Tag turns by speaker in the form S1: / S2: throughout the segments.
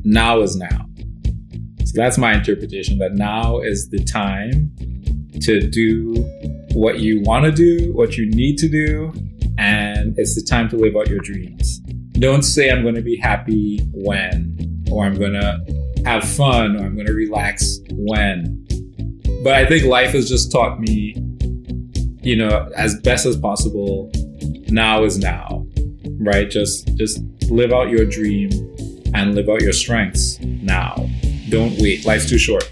S1: now is now. So that's my interpretation, that now is the time to do what you want to do, what you need to do, and it's the time to live out your dreams. Don't say I'm going to be happy when, or I'm going to have fun, or I'm going to relax when. But I think life has just taught me, as best as possible, now is now, right? Just live out your dream and live out your strengths now. Don't wait. Life's too short.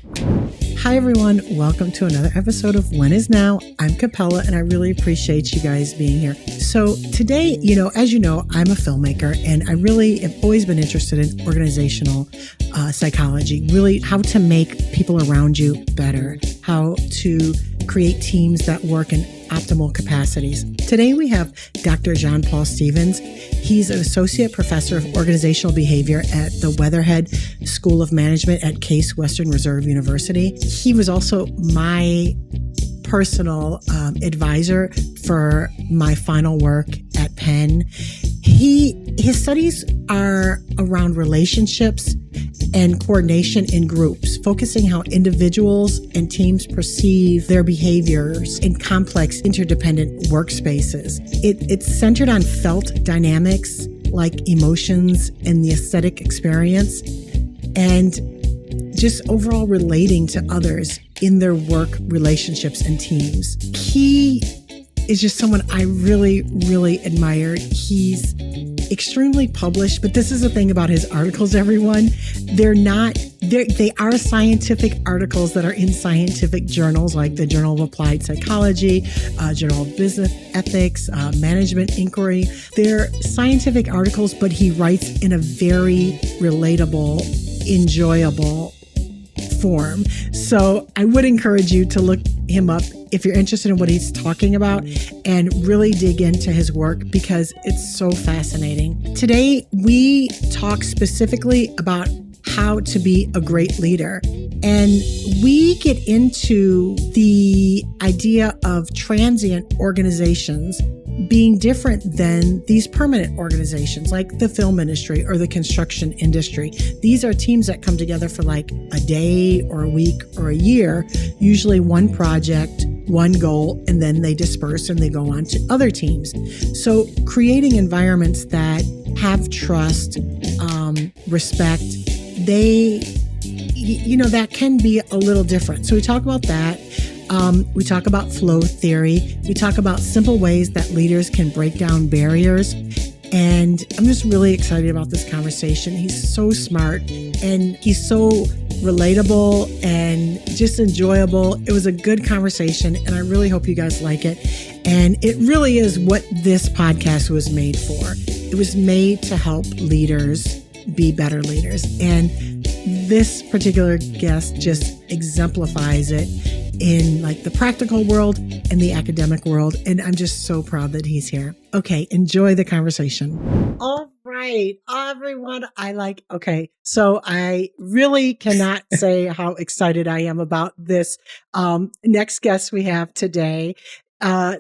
S2: Hi, everyone. Welcome to another episode of When Is Now. I'm Capella, and I really appreciate you guys being here. So today, as you know, I'm a filmmaker, and I really have always been interested in organizational psychology, really how to make people around you better, how to create teams that work in optimal capacities. Today, we have Dr. John Paul Stevens. He's an associate professor of organizational behavior at the Weatherhead School of Management at Case Western Reserve University. He was also my personal advisor for my final work at Penn. His studies are around relationships and coordination in groups, focusing how individuals and teams perceive their behaviors in complex, interdependent workspaces. It's centered on felt dynamics like emotions and the aesthetic experience, and just overall relating to others in their work relationships and teams. He is just someone I really, really admire. He's extremely published, but this is the thing about his articles, everyone. They are scientific articles that are in scientific journals like the Journal of Applied Psychology, Journal of Business Ethics, Management Inquiry. They're scientific articles, but he writes in a very relatable, enjoyable form. So I would encourage you to look him up if you're interested in what he's talking about and really dig into his work because it's so fascinating. Today, we talk specifically about how to be a great leader. And we get into the idea of transient organizations being different than these permanent organizations like the film industry or the construction industry. These are teams that come together for like a day or a week or a year, usually one project, one goal, and then they disperse and they go on to other teams. So creating environments that have trust, respect, that can be a little different. So we talk about that. We talk about flow theory. We talk about simple ways that leaders can break down barriers. And I'm just really excited about this conversation. He's so smart and he's so relatable and just enjoyable. It was a good conversation and I really hope you guys like it. And it really is what this podcast was made for. It was made to help leaders be better leaders. And this particular guest just exemplifies it in like the practical world and the academic world. And I'm just so proud that he's here. Okay, enjoy the conversation. All right, everyone. So I really cannot say how excited I am about this next guest we have today.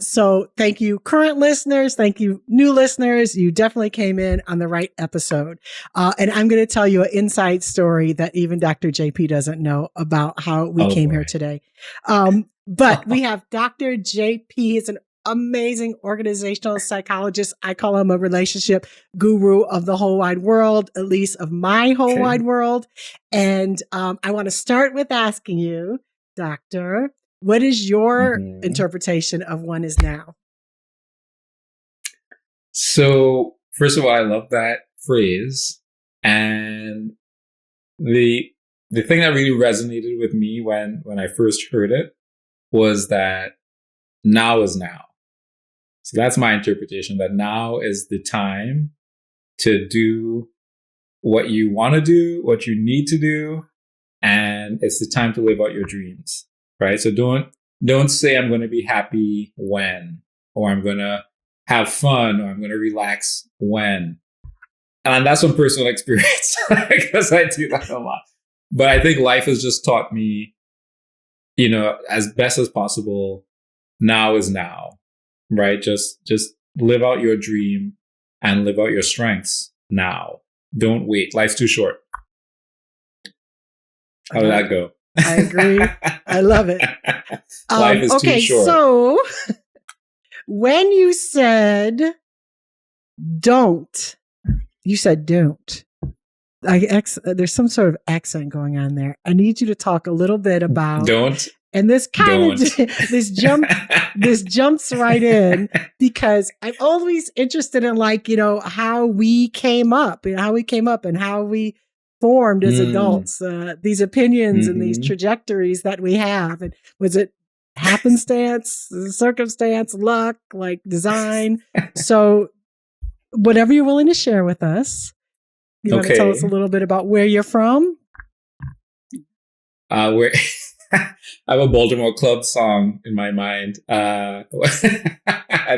S2: So thank you, current listeners. Thank you, new listeners. You definitely came in on the right episode. And I'm going to tell you an inside story that even Dr. JP doesn't know about how we came here today. But we have Dr. JP. He's an amazing organizational psychologist. I call him a relationship guru of the whole wide world, at least of my whole wide world. And I want to start with asking you, Doctor, what is your interpretation of When Is Now?
S1: So, first of all, I love that phrase. And the thing that really resonated with me when I first heard it was that now is now. So that's my interpretation, that now is the time to do what you want to do, what you need to do, and it's the time to live out your dreams. Right. So don't say I'm going to be happy when, or I'm going to have fun, or I'm going to relax when. And that's from personal experience because I do that a lot. But I think life has just taught me, as best as possible, now is now, right? Just live out your dream and live out your strengths now. Don't wait. Life's too short. How did that go?
S2: I agree. I love it.
S1: Life is too short.
S2: So when you said don't, you said don't. There's some sort of accent going on there. I need you to talk a little bit about
S1: don't.
S2: And this kind of this jumps right in, because I'm always interested in, like, how we came up, and how we formed as adults, these opinions and these trajectories that we have. And was it happenstance, circumstance, luck, like design? So whatever you're willing to share with us, you want to tell us a little bit about where you're from?
S1: Where I have a Baltimore Club song in my mind. I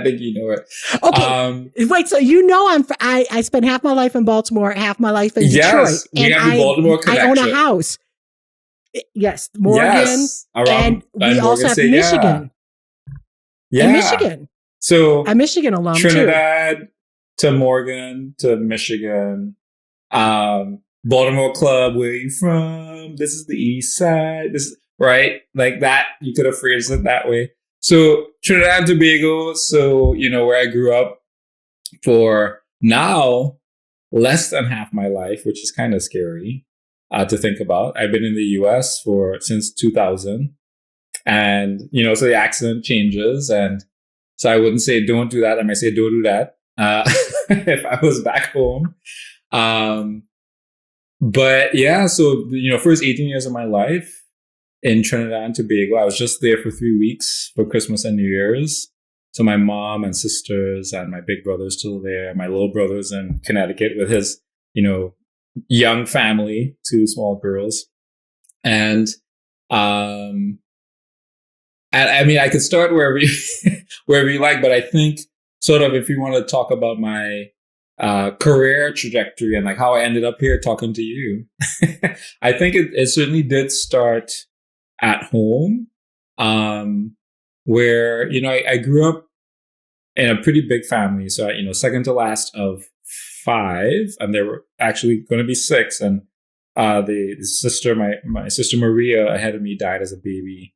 S1: think you know it.
S2: Okay. Wait, so I spent half my life in Baltimore, half my life in Detroit.
S1: Yes, we have the Baltimore connection.
S2: I own a house. Yes, Morgan. Yes, and we also have Michigan.
S1: Yeah.
S2: And Michigan.
S1: So
S2: I'm Michigan alum
S1: Trinidad to Morgan to Michigan. Baltimore Club, where you from? This is the East Side. This is right, like that. You could have phrased it that way. So Trinidad and Tobago. So where I grew up for now less than half my life, which is kind of scary to think about. I've been in the U.S. since 2000, and so the accent changes, and so I wouldn't say don't do that. I might say don't do that if I was back home. But yeah, so first 18 years of my life in Trinidad and Tobago, I was just there for 3 weeks for Christmas and New Year's. So my mom and sisters and my big brother's still there. My little brother's in Connecticut with his, young family, 2 small girls. And I mean, I could start wherever you like, but I think sort of if you want to talk about my career trajectory and like how I ended up here talking to you, I think it certainly did start at home, where I grew up in a pretty big family. So second to last of 5, and there were actually going to be 6, and the sister, my sister Maria ahead of me, died as a baby,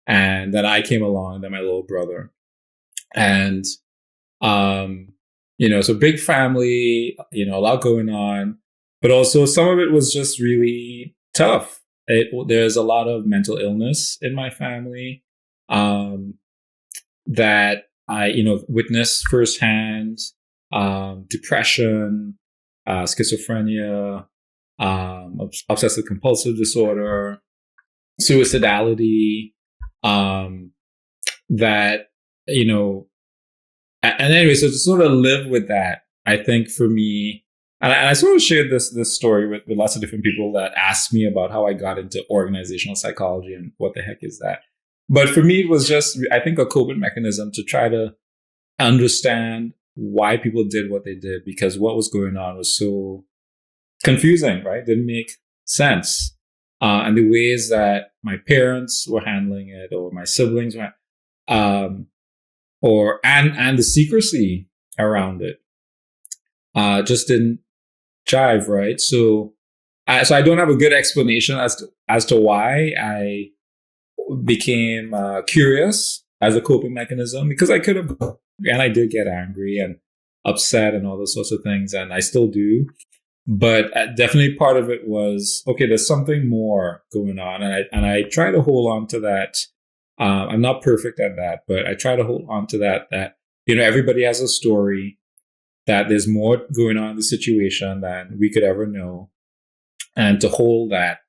S1: and then I came along, then my little brother, and so big family, a lot going on, but also some of it was just really tough. There's a lot of mental illness in my family that I, witnessed firsthand, depression, schizophrenia, obsessive compulsive disorder, suicidality, that, and anyway, so to sort of live with that, I think for me, and I sort of shared this story with lots of different people that asked me about how I got into organizational psychology and what the heck is that. But for me, it was just, I think, a coping mechanism to try to understand why people did what they did, because what was going on was so confusing, right? Didn't make sense. And the ways that my parents were handling it, or my siblings were, and the secrecy around it just didn't jive, right? So I don't have a good explanation as to why I became curious as a coping mechanism, because I could have, and I did get angry and upset and all those sorts of things, and I still do. But definitely part of it was, okay, there's something more going on, and I try to hold on to that. I'm not perfect at that, but I try to hold on to that everybody has a story, that there's more going on in the situation than we could ever know, and to hold that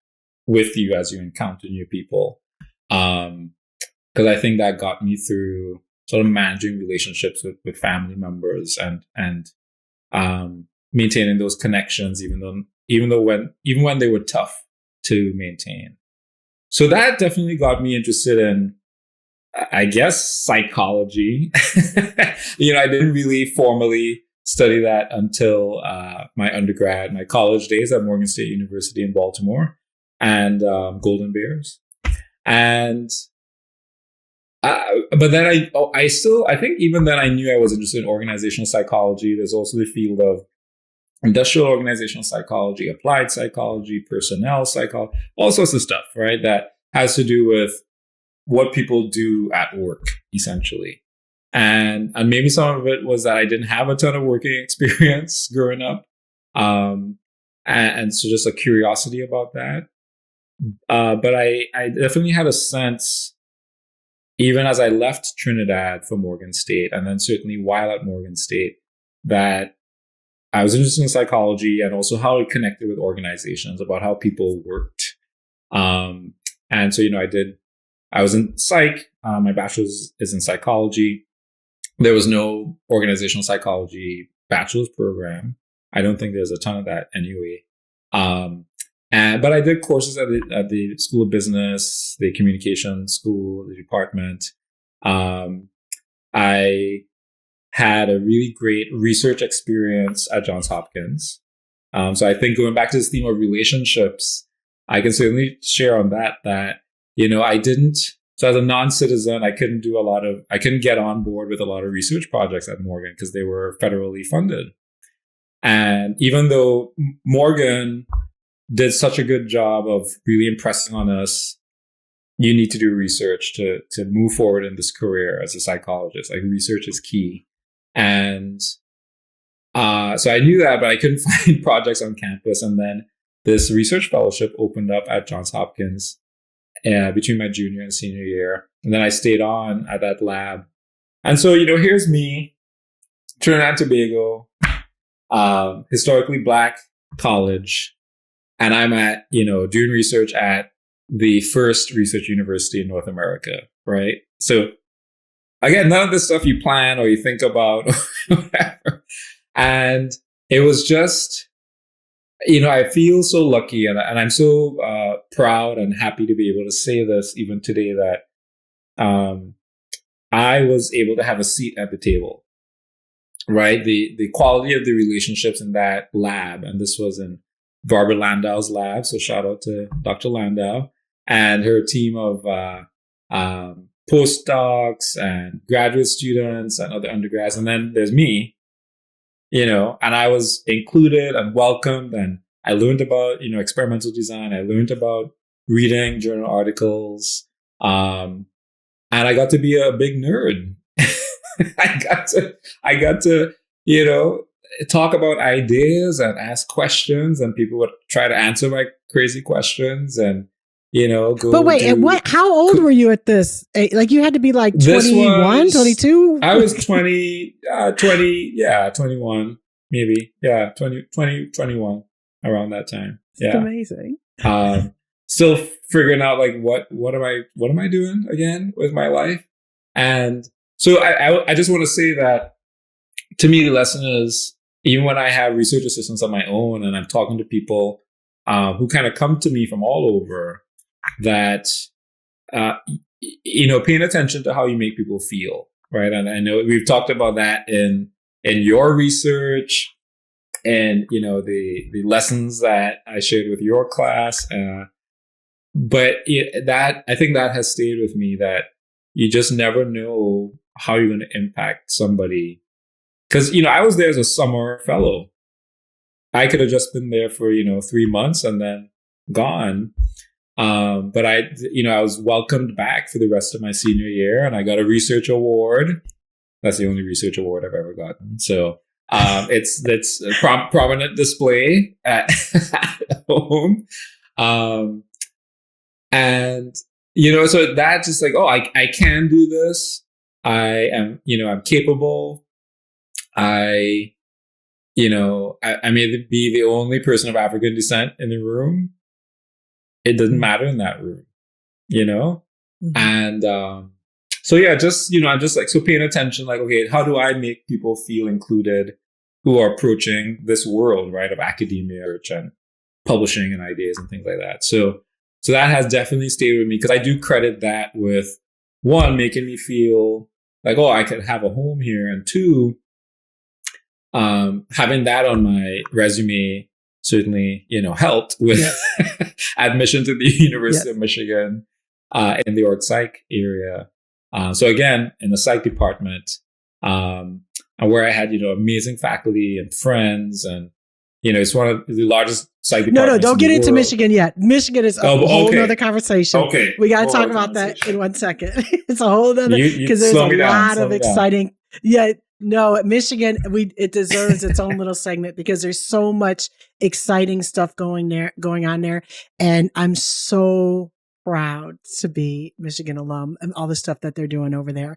S1: with you as you encounter new people. Because I think that got me through sort of managing relationships with family members and maintaining those connections, even when they were tough to maintain. So that definitely got me interested in, I guess, psychology. I didn't really formally study that until my college days at Morgan State University in Baltimore, and Golden Bears. And but then I think even then I knew I was interested in organizational psychology. There's also the field of industrial organizational psychology, applied psychology, personnel psychology, all sorts of stuff, right? That has to do with what people do at work, essentially. And maybe some of it was that I didn't have a ton of working experience growing up. And so just a curiosity about that. But I definitely had a sense, even as I left Trinidad for Morgan State, and then certainly while at Morgan State, that I was interested in psychology and also how it connected with organizations, about how people worked. And so, I was in psych. My bachelor's is in psychology. There was no organizational psychology bachelor's program. I don't think there's a ton of that anyway. But I did courses at the School of Business, the Communication School, the department. I had a really great research experience at Johns Hopkins. So I think going back to this theme of relationships, I can certainly share on that, I didn't, so as a non-citizen, I couldn't get on board with a lot of research projects at Morgan because they were federally funded. And even though Morgan did such a good job of really impressing on us, you need to do research to move forward in this career as a psychologist. Like, research is key. And so I knew that, but I couldn't find projects on campus. And then this research fellowship opened up at Johns Hopkins between my junior and senior year. And then I stayed on at that lab. And so, here's me, Trinidad and Tobago, historically Black college. And I'm doing research at the first research university in North America, right? So again, none of this stuff you plan or you think about or whatever. And it was just, I feel so lucky and I'm so proud and happy to be able to say this even today, that I was able to have a seat at the table, right? The quality of the relationships in that lab, and this was in Barbara Landau's lab, so shout out to Dr. Landau and her team of postdocs and graduate students and other undergrads. And then there's me, and I was included and welcomed, and I learned about, experimental design. I learned about reading journal articles. And I got to be a big nerd. I got to, talk about ideas and ask questions, and people would try to answer my crazy questions and, go.
S2: But wait, how old were you at this? Like, you had to be like 21, 22?
S1: I was 20, 21, maybe. Yeah, 20, 21 around that time. Yeah.
S2: That's amazing.
S1: Still figuring out like, what am I doing again with my life? And so I just want to say that, to me, the lesson is, even when I have research assistants on my own and I'm talking to people who kind of come to me from all over, that, paying attention to how you make people feel, right? And I know we've talked about that in your research and, the lessons that I shared with your class. But I think that has stayed with me, that you just never know how you're going to impact somebody. Because, I was there as a summer fellow. I could have just been there for, 3 months and then gone. But I was welcomed back for the rest of my senior year, and I got a research award. That's the only research award I've ever gotten. So it's a prominent display at home. And, so that just like, I can do this. I am, I'm capable. I may be the only person of African descent in the room. It doesn't matter in that room, Mm-hmm. And so yeah, just I'm just like, so paying attention, like, okay, how do I make people feel included who are approaching this world, right, of academia and publishing and ideas and things like that. So that has definitely stayed with me, because I do credit that with, one, making me feel like, I could have a home here, and two, having that on my resume certainly, helped with admission to the University of Michigan in the org psych area. So again, in the psych department, and where I had, amazing faculty and friends, and it's one of the largest psych
S2: No,
S1: departments
S2: don't
S1: in
S2: get
S1: the
S2: into
S1: world.
S2: Michigan yet. Michigan is a whole
S1: okay.
S2: nother conversation.
S1: Okay.
S2: We got to
S1: Whole
S2: talk
S1: other
S2: about that
S1: conversation.
S2: in 1 second. It's a whole other,
S1: You
S2: because there's
S1: slow
S2: a
S1: me down.
S2: lot
S1: Slow
S2: of
S1: me down.
S2: exciting. Yeah, no, Michigan, it deserves its own little segment because there's so much exciting stuff going on there. And I'm so proud to be Michigan alum and all the stuff that they're doing over there.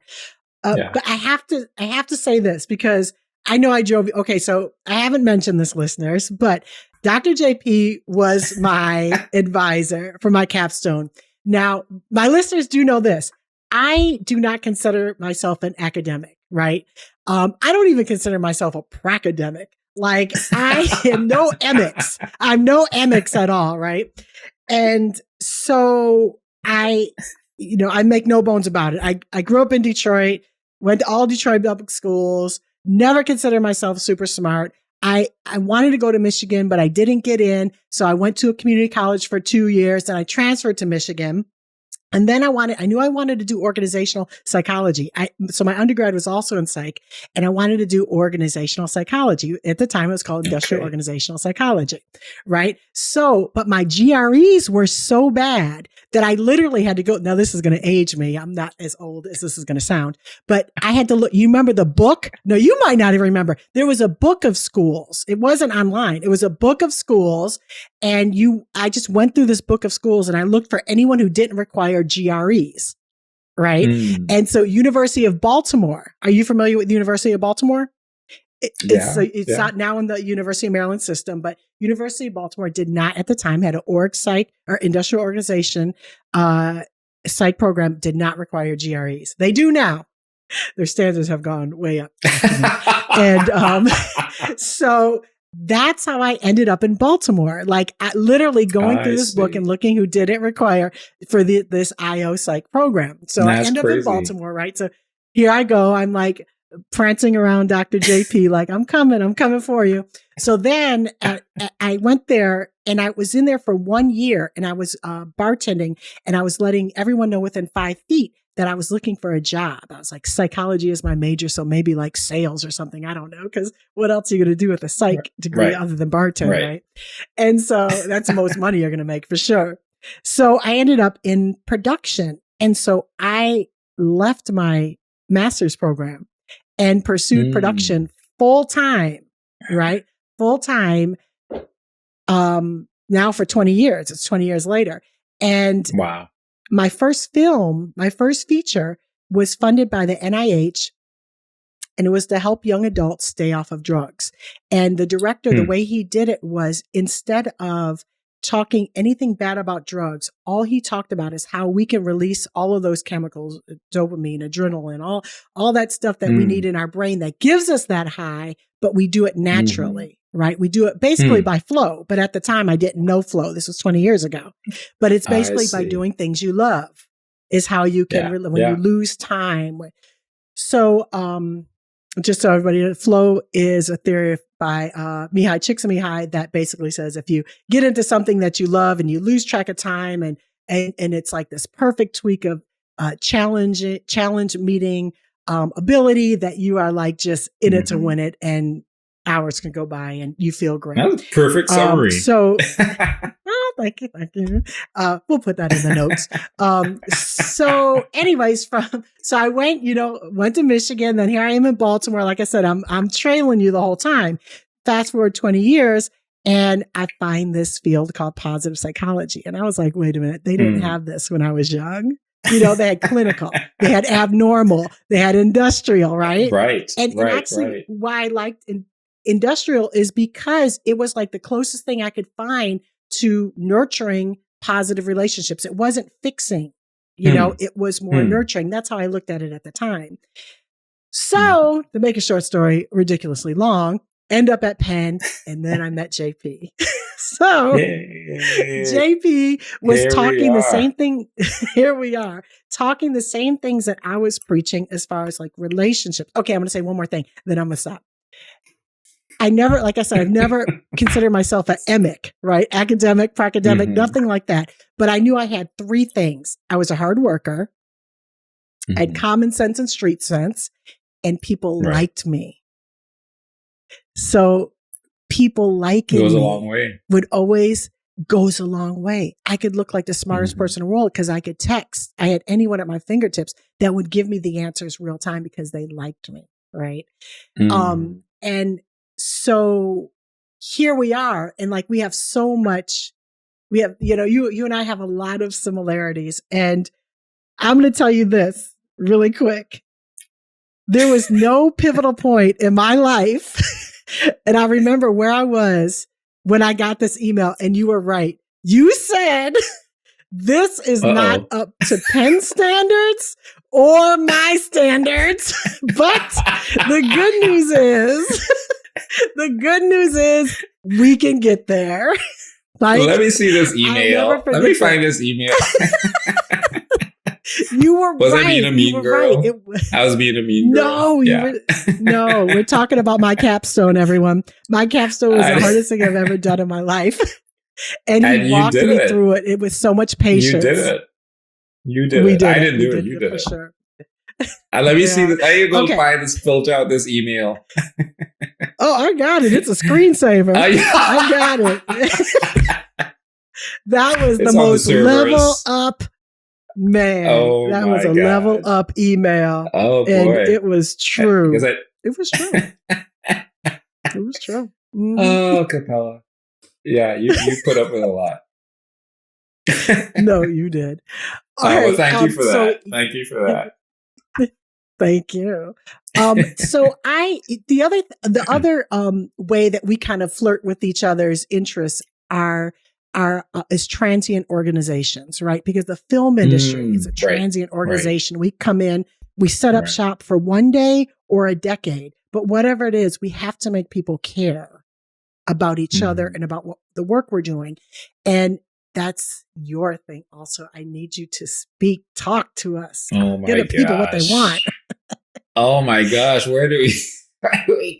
S1: Yeah.
S2: But I have to say this because I know I drove. Okay, so I haven't mentioned this, listeners, but Dr. JP was my advisor for my capstone. Now, my listeners do know this. I do not consider myself an academic, right? I don't even consider myself a pracademic. Like I am no emics. I'm no emics at all, right? And so I make no bones about it. I grew up in Detroit, went to all Detroit public schools, never considered myself super smart. I wanted to go to Michigan, but I didn't get in. So I went to a community college for 2 years and I transferred to Michigan. And then I knew I wanted to do organizational psychology. So my undergrad was also in psych, and I wanted to do organizational psychology. At the time, it was called industrial organizational psychology, right? So, but my GREs were so bad that I literally had to go. Now, this is going to age me. I'm not as old as this is going to sound, but I had to look. You remember the book? No, you might not even remember. There was a book of schools. It wasn't online. It was a book of schools. And I just went through this book of schools and I looked for anyone who didn't require GREs, right? And so University of Baltimore, are you familiar with the University of Baltimore? It's not now in the University of Maryland system, but University of Baltimore did not at the time had an org psych or industrial organization psych program, did not require GREs. They do now. Their standards have gone way up. And so that's how I ended up in Baltimore. Like literally going through this book and looking who didn't require for this IO psych program. So I ended up in Baltimore, right? So here I go. I'm like prancing around Dr. JP, like, I'm coming for you. So then I went there and I was in there for 1 year and I was bartending and I was letting everyone know within 5 feet that I was looking for a job. I was like, psychology is my major. So maybe like sales or something. I don't know. Cause what else are you going to do with a psych degree other than bartend, right? And so that's the most money you're going to make for sure. So I ended up in production. And so I left my master's program and pursued production full time, right? Full time. Now for 20 years, it's 20 years later. And
S1: wow.
S2: My first feature was funded by the NIH, and it was to help young adults stay off of drugs. And the director, the way he did it was instead of talking anything bad about drugs, all he talked about is how we can release all of those chemicals, dopamine, adrenaline, all that stuff that we need in our brain that gives us that high, but we do it naturally. Right? We do it basically by flow. But at the time I didn't know flow. This was 20 years ago, but it's basically by doing things you love is how you can, when you lose time. So, just so everybody knows, flow is a theory by, Mihai Csikszentmihalyi that basically says if you get into something that you love and you lose track of time and it's like this perfect tweak of, challenge meeting, ability that you are like just in it to win it, and hours can go by and you feel great.
S1: That's a perfect summary.
S2: Thank you. We'll put that in the notes. So anyways, so I went to Michigan, then here I am in Baltimore. Like I said, I'm trailing you the whole time. Fast forward 20 years and I find this field called positive psychology. And I was like, wait a minute, they didn't have this when I was young. They had clinical, they had abnormal, they had industrial, right?
S1: Right.
S2: And actually why I liked industrial is because it was like the closest thing I could find to nurturing positive relationships. It wasn't fixing, it was more nurturing. That's how I looked at it at the time. So to make a short story ridiculously long, end up at Penn and then I met JP. So JP was talking the same thing. Here we are talking the same things that I was preaching as far as like relationships. Okay. I'm going to say one more thing, then I'm going to stop. I've never considered myself an emic, right? Academic, pracademic, nothing like that. But I knew I had 3 things. I was a hard worker, I had common sense and street sense, and people liked me. So people
S1: It
S2: liking
S1: goes a
S2: me
S1: long way.
S2: would always goes a long way. I could look like the smartest person in the world because I could text. I had anyone at my fingertips that would give me the answers real time because they liked me. Right. And so here we are. And like, we have so much, we have, you and I have a lot of similarities. And I'm going to tell you this really quick. There was no pivotal point in my life. And I remember where I was when I got this email, and you were right. You said, this is not up to Penn standards or my standards. But the good news is we can get there. Like,
S1: let me see this email. Let me find this email.
S2: You were
S1: was
S2: right.
S1: I being a mean girl? Right. I was being a mean girl.
S2: No, we're talking about my capstone, everyone. My capstone was the hardest thing I've ever done in my life. And he walked me through it. It was so much patience.
S1: You did it. I didn't do it. You did it. For sure. Let me see this. I need to go find this, filter out this email.
S2: Oh, I got it. It's a screensaver. I got it. That was the most level up. Man, that was a level up email.
S1: Oh, boy.
S2: And it was true. It was true. It was true. Mm-hmm.
S1: Oh, Capella. Yeah, you put up with a lot.
S2: No, you did.
S1: Well, thank you for that. Thank you for that.
S2: Thank you. So the other way that we kind of flirt with each other's interests is transient organizations, right? Because the film industry is a transient organization. Right. We come in, we set up shop for one day or a decade, but whatever it is, we have to make people care about each other and about the work we're doing. And that's your thing also. I need you to talk to us.
S1: Oh my
S2: Give the people what they want.
S1: Oh my gosh, where do we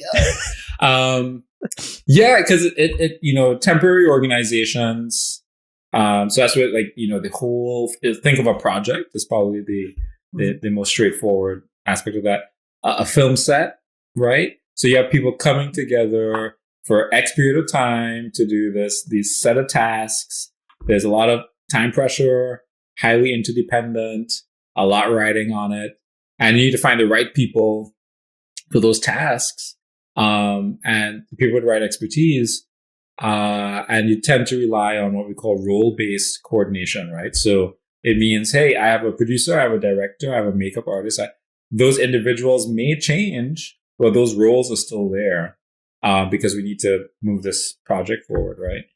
S1: go? Yeah, because it temporary organizations. So that's what, like, the whole, think of a project is probably the most straightforward aspect of that. A film set, right? So you have people coming together for X period of time to do these set of tasks. There's a lot of time pressure, highly interdependent, a lot riding on it. And you need to find the right people for those tasks. And people with the right expertise. And you tend to rely on what we call role-based coordination, right? So it means, hey, I have a producer, I have a director, I have a makeup artist. Those individuals may change, but those roles are still there, because we need to move this project forward, right?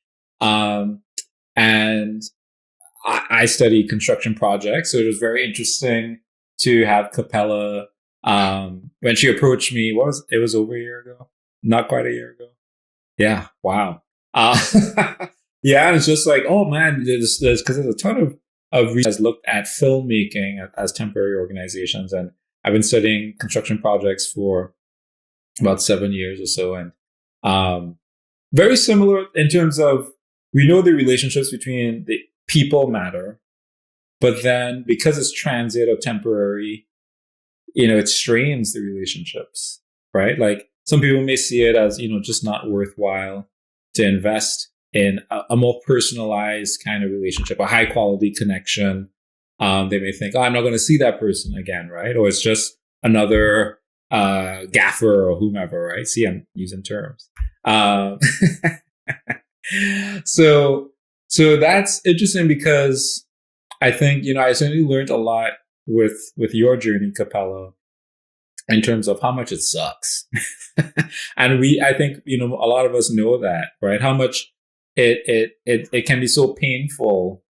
S1: And I study construction projects, so it was very interesting to have Capella. When she approached me, it was over a year ago, not quite a year ago. Yeah. Wow. Yeah. And it's just like, oh man, there's a ton of research has looked at filmmaking as temporary organizations. And I've been studying construction projects for about 7 years or so. And, very similar in terms of, we know the relationships between the people matter, but then because it's transient or temporary, it strains the relationships, right? Like, some people may see it as, just not worthwhile to invest in a more personalized kind of relationship, a high quality connection. They may think, oh, I'm not going to see that person again, right? Or it's just another gaffer or whomever, right? See, I'm using terms. So that's interesting because I think, I certainly learned a lot with your journey, Capella, in terms of how much it sucks. And I think, a lot of us know that, right? How much it can be so painful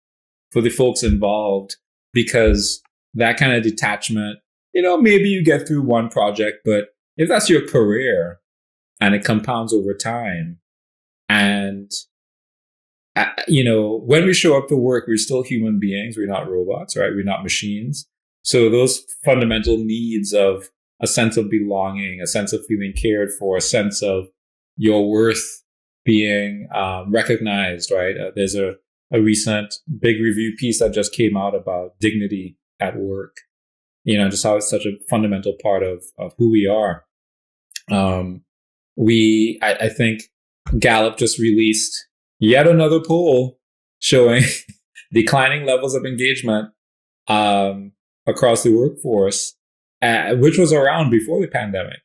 S1: for the folks involved, because that kind of detachment, maybe you get through one project, but if that's your career and it compounds over time, and when we show up to work, we're still human beings. We're not robots, right? We're not machines. So those fundamental needs of a sense of belonging, a sense of feeling cared for, a sense of your worth being recognized, right? There's a recent big review piece that just came out about dignity at work, just how it's such a fundamental part of who we are. I think Gallup just released yet another poll showing declining levels of engagement across the workforce, which was around before the pandemic,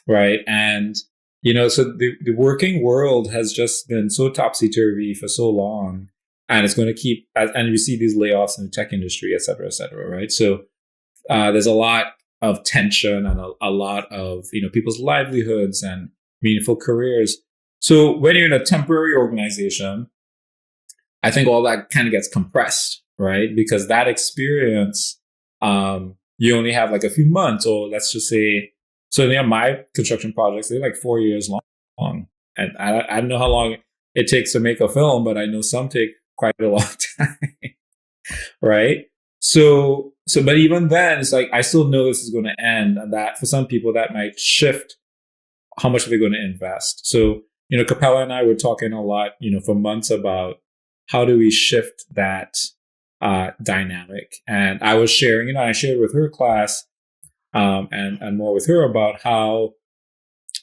S1: right? And, so the working world has just been so topsy-turvy for so long, and it's going to keep, and we see these layoffs in the tech industry, et cetera, right? So there's a lot of tension and a lot of, people's livelihoods and meaningful careers. So when you're in a temporary organization, I think all that kind of gets compressed, right? Because that experience, you only have like a few months, or let's just say, so my construction projects, they're like 4 years long. And I don't know how long it takes to make a film, but I know some take quite a long time, right? So, but even then, it's like, I still know this is going to end, and that for some people that might shift how much they're going to invest. So, Capella and I were talking a lot, for months about how do we shift that dynamic. And I was sharing, I shared with her class and more with her about how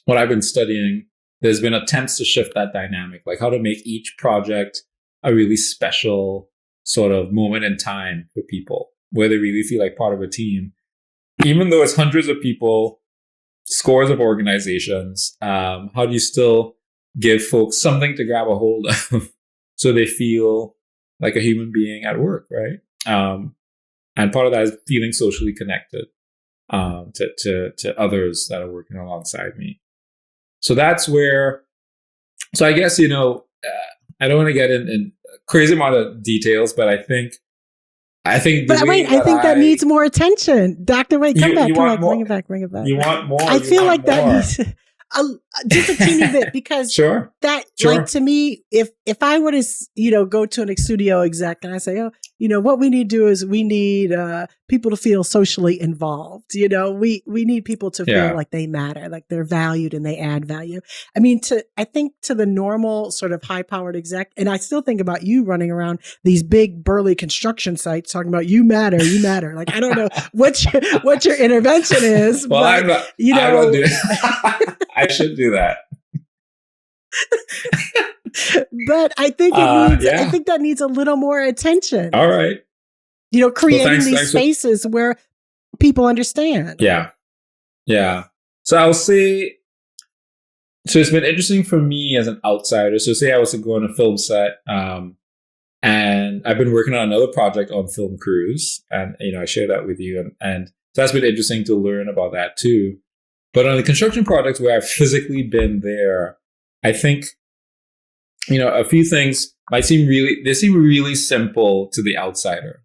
S1: what I've been studying, there's been attempts to shift that dynamic, like how to make each project a really special sort of moment in time for people where they really feel like part of a team. Even though it's hundreds of people, scores of organizations, how do you still give folks something to grab a hold of so they feel like a human being at work, right? And part of that is feeling socially connected to others that are working alongside me. So that's where, so I guess, I don't want to get in crazy amount of details, but I think.
S2: But wait, I think that needs more attention, Doctor. Wait, come back, bring it back.
S1: You want more?
S2: I feel like that needs just a teeny bit, because
S1: sure.
S2: Like, to me, if I were to go to a studio exec and I say, what we need to do is we need people to feel socially involved. We need people to feel like they matter, like they're valued and they add value. I mean, I think to the normal sort of high powered exec, and I still think about you running around these big burly construction sites talking about you matter. Like, I don't know what your intervention is.
S1: Well,
S2: but,
S1: I don't do it. I should do that.
S2: But I think I think that needs a little more attention.
S1: All right.
S2: Creating these spaces where people understand.
S1: Yeah. Yeah. So I'll say, so it's been interesting for me as an outsider. So say I was to go on a film set, and I've been working on another project on film crews, and, I share that with you. And so that's been interesting to learn about that too. But on the construction projects where I've physically been there, I think, a few things seem really simple to the outsider,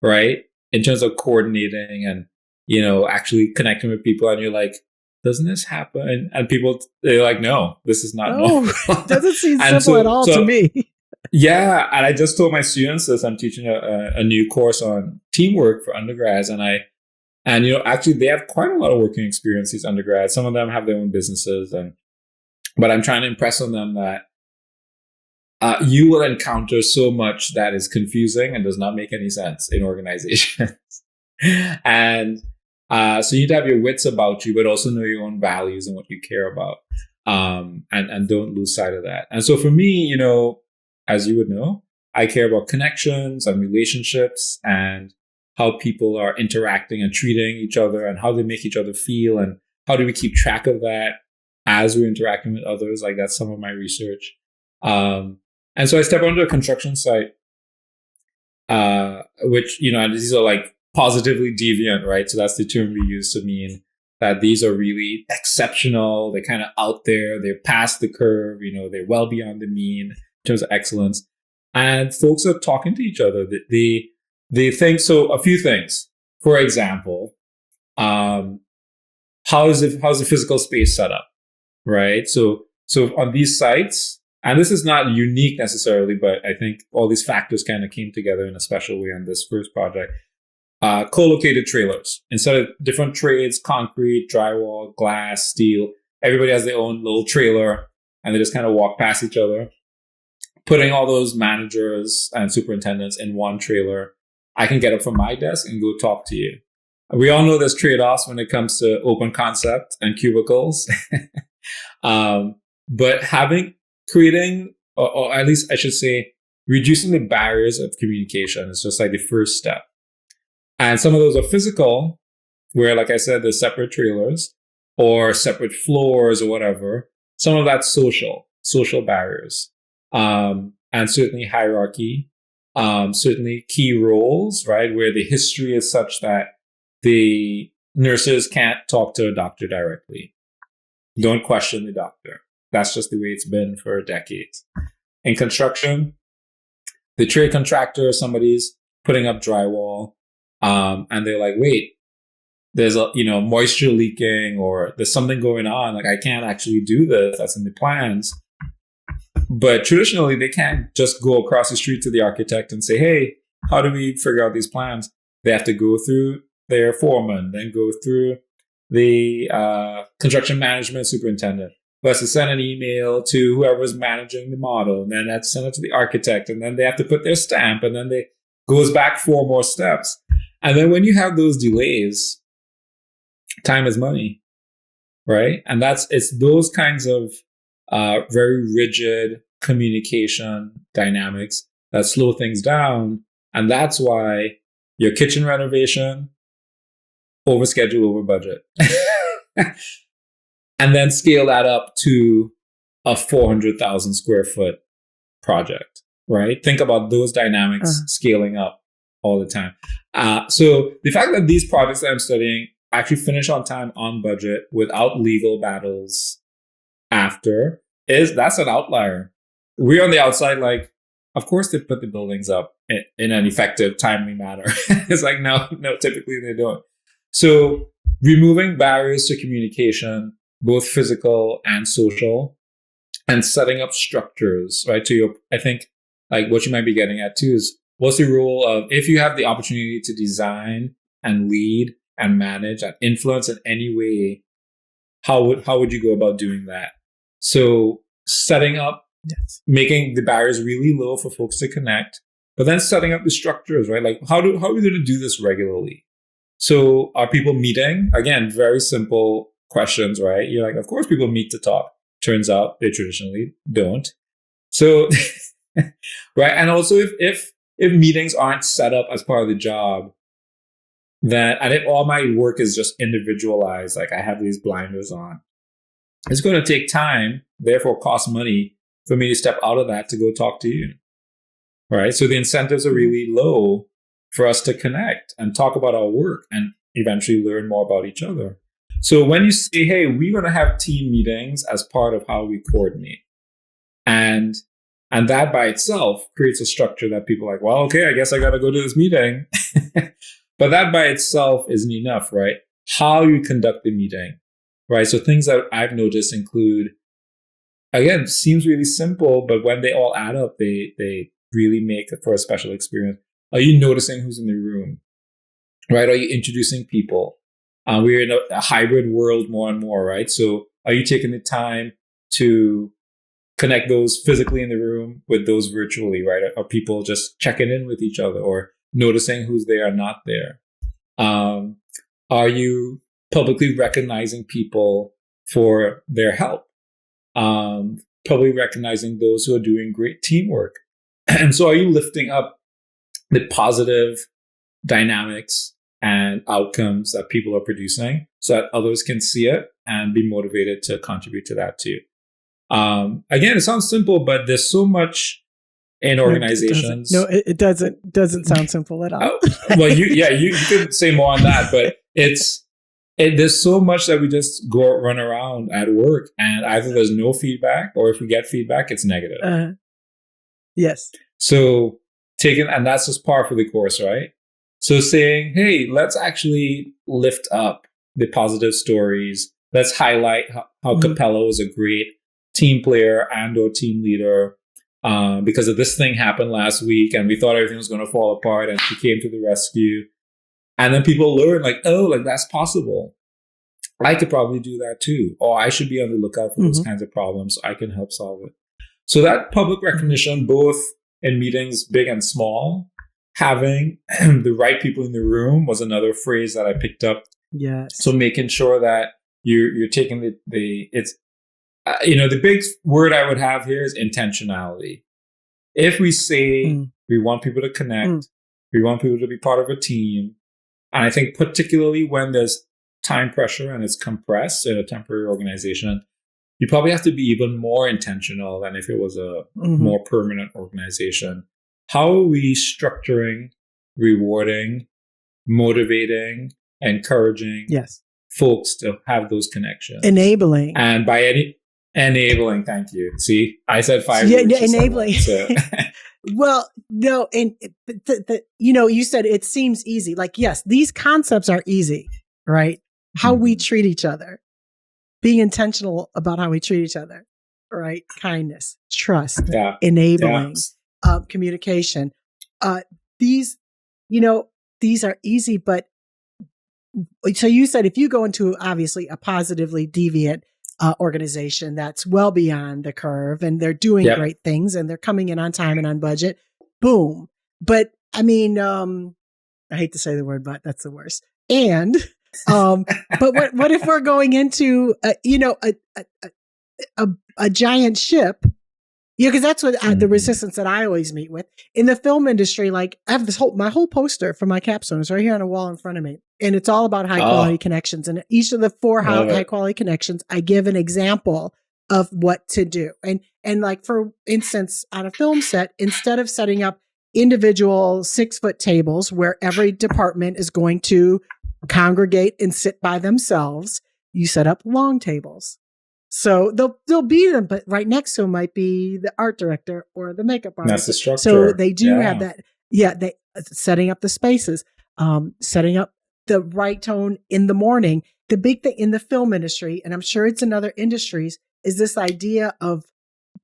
S1: right? In terms of coordinating and, actually connecting with people. And you're like, doesn't this happen? And people, they're like, no, this is not normal.
S2: Doesn't seem simple at all to me.
S1: Yeah. And I just told my students this. I'm teaching a new course on teamwork for undergrads. And actually they have quite a lot of working experience, these undergrads. Some of them have their own businesses, but I'm trying to impress on them that you will encounter so much that is confusing and does not make any sense in organizations. And so you need to have your wits about you, but also know your own values and what you care about, and don't lose sight of that. And so for me, as you would know, I care about connections and relationships and how people are interacting and treating each other and how they make each other feel, and how do we keep track of that as we're interacting with others. Like, that's some of my research. And so I step onto a construction site, which, these are like positively deviant, right? So that's the term we use to mean that these are really exceptional. They're kind of out there. They're past the curve. They're well beyond the mean in terms of excellence. And folks are talking to each other. They think, so a few things. For example, how's the physical space set up, right? So on these sites, and this is not unique necessarily, but I think all these factors kind of came together in a special way on this first project. Co-located trailers. Instead of different trades, concrete, drywall, glass, steel, everybody has their own little trailer, and they just kind of walk past each other. Putting all those managers and superintendents in one trailer, I can get up from my desk and go talk to you. We all know there's trade-offs when it comes to open concept and cubicles. but creating, or at least I should say, reducing the barriers of communication is just like the first step. And some of those are physical, where, like I said, there's separate trailers or separate floors or whatever. Some of that's social barriers, and certainly hierarchy, certainly key roles, right? Where the history is such that the nurses can't talk to a doctor directly. Don't question the doctor. That's just the way it's been for decades. In construction, the trade contractor, somebody's putting up drywall, and they're like, wait, there's moisture leaking, or there's something going on. Like, I can't actually do this. That's in the plans. But traditionally, they can't just go across the street to the architect and say, hey, how do we figure out these plans? They have to go through their foreman, then go through the construction management superintendent, who has to send an email to whoever's managing the model, and then they have to send it to the architect, and then they have to put their stamp, and then they goes back 4 more steps. And then when you have those delays, time is money, right? And it's those kinds of very rigid communication dynamics that slow things down. And that's why your kitchen renovation, over schedule, over budget. And then scale that up to a 400,000 square foot project, right? Think about those dynamics scaling up all the time. So the fact that these projects that I'm studying actually finish on time, on budget, without legal battles after, that's an outlier. We're on the outside like, of course they put the buildings up in an effective, timely manner. It's like, no, typically they don't. So removing barriers to communication, both physical and social, and setting up structures, right? I think like what you might be getting at too is, what's the role of, if you have the opportunity to design and lead and manage and influence in any way, how would you go about doing that? So setting up, making the barriers really low for folks to connect, but then setting up the structures, right? Like how are we going to do this regularly? So are people meeting? Again, very simple questions, right? You're like, of course people meet to talk. Turns out they traditionally don't. So, right. And also if meetings aren't set up as part of the job, and if all my work is just individualized, like I have these blinders on, it's going to take time, therefore cost money for me to step out of that to go talk to you. Right. So the incentives are really low for us to connect and talk about our work and eventually learn more about each other. So when you say, hey, we're going to have team meetings as part of how we coordinate, and that by itself creates a structure that people are like, well, okay, I guess I got to go to this meeting. But that by itself isn't enough, right? How you conduct the meeting, right? So things that I've noticed include, again, seems really simple, but when they all add up, they really make it for a special experience. Are you noticing who's in the room, right? Are you introducing people? We're in a hybrid world more and more, right? So are you taking the time to connect those physically in the room with those virtually, right? Are people just checking in with each other or noticing who's there and not there? Are you publicly recognizing people for their help? Probably recognizing those who are doing great teamwork. And so are you lifting up the positive dynamics and outcomes that people are producing so that others can see it and be motivated to contribute to that too? Again, it sounds simple, but there's so much in organizations.
S2: It doesn't sound simple at all.
S1: Well, you could say more on that, but there's so much that we just run around at work, and either there's no feedback, or if we get feedback, it's negative.
S2: Yes.
S1: So and that's just par for the course, right? So saying, hey, let's actually lift up the positive stories. Let's highlight how Capella was a great team player and or team leader, because of this thing happened last week and we thought everything was going to fall apart and she came to the rescue. And then people learn like, oh, like that's possible. I could probably do that too. Or I should be on the lookout for those kinds of problems so I can help solve it. So that public recognition, both in meetings big and small, having the right people in the room was another phrase that I picked up.
S2: Yes.
S1: So making sure that you're taking the big word I would have here is intentionality. If we say we want people to connect, we want people to be part of a team, and I think particularly when there's time pressure and it's compressed in a temporary organization, you probably have to be even more intentional than if it was a more permanent organization. How are we structuring, rewarding, motivating, encouraging folks to have those connections?
S2: Enabling.
S1: And by enabling, thank you. See, I said 5 words.
S2: Enabling.
S1: So.
S2: Well, no, and you said it seems easy. Like, yes, these concepts are easy, right? How we treat each other, being intentional about how we treat each other, right? Kindness, trust, enabling, communication. These are easy, but so you said if you go into obviously a positively deviant organization that's well beyond the curve and they're doing great things and they're coming in on time and on budget, boom. But I mean, I hate to say the word, but that's the worst. And, but what if we're going into, a giant ship? Yeah, because that's what the resistance that I always meet with in the film industry. Like, I have my whole poster for my capstone is right here on a wall in front of me, and it's all about high quality connections. And each of the 4 high quality connections, I give an example of what to do. And like, for instance, on a film set, instead of setting up individual 6-foot tables where every department is going to congregate and sit by themselves, you set up long tables. So they'll be them, but right next to them might be the art director or the makeup artist.
S1: That's the structure.
S2: So they do have that. Yeah, they setting up the spaces, setting up the right tone in the morning. The big thing in the film industry, and I'm sure it's in other industries, is this idea of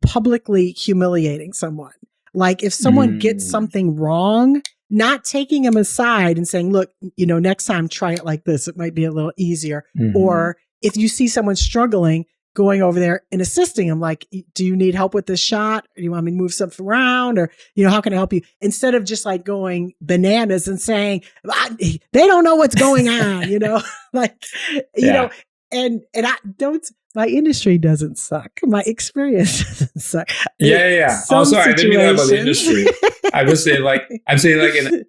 S2: publicly humiliating someone. Like, if someone gets something wrong, not taking them aside and saying, look, next time try it like this. It might be a little easier. Or if you see someone struggling, going over there and assisting them, like, do you need help with this shot? Or do you want me to move something around? Or, how can I help you? Instead of just like going bananas and saying, they don't know what's going on, like, and I don't, my industry doesn't suck. My experience doesn't suck.
S1: Oh, sorry, I didn't mean that about the industry. I'm saying like in a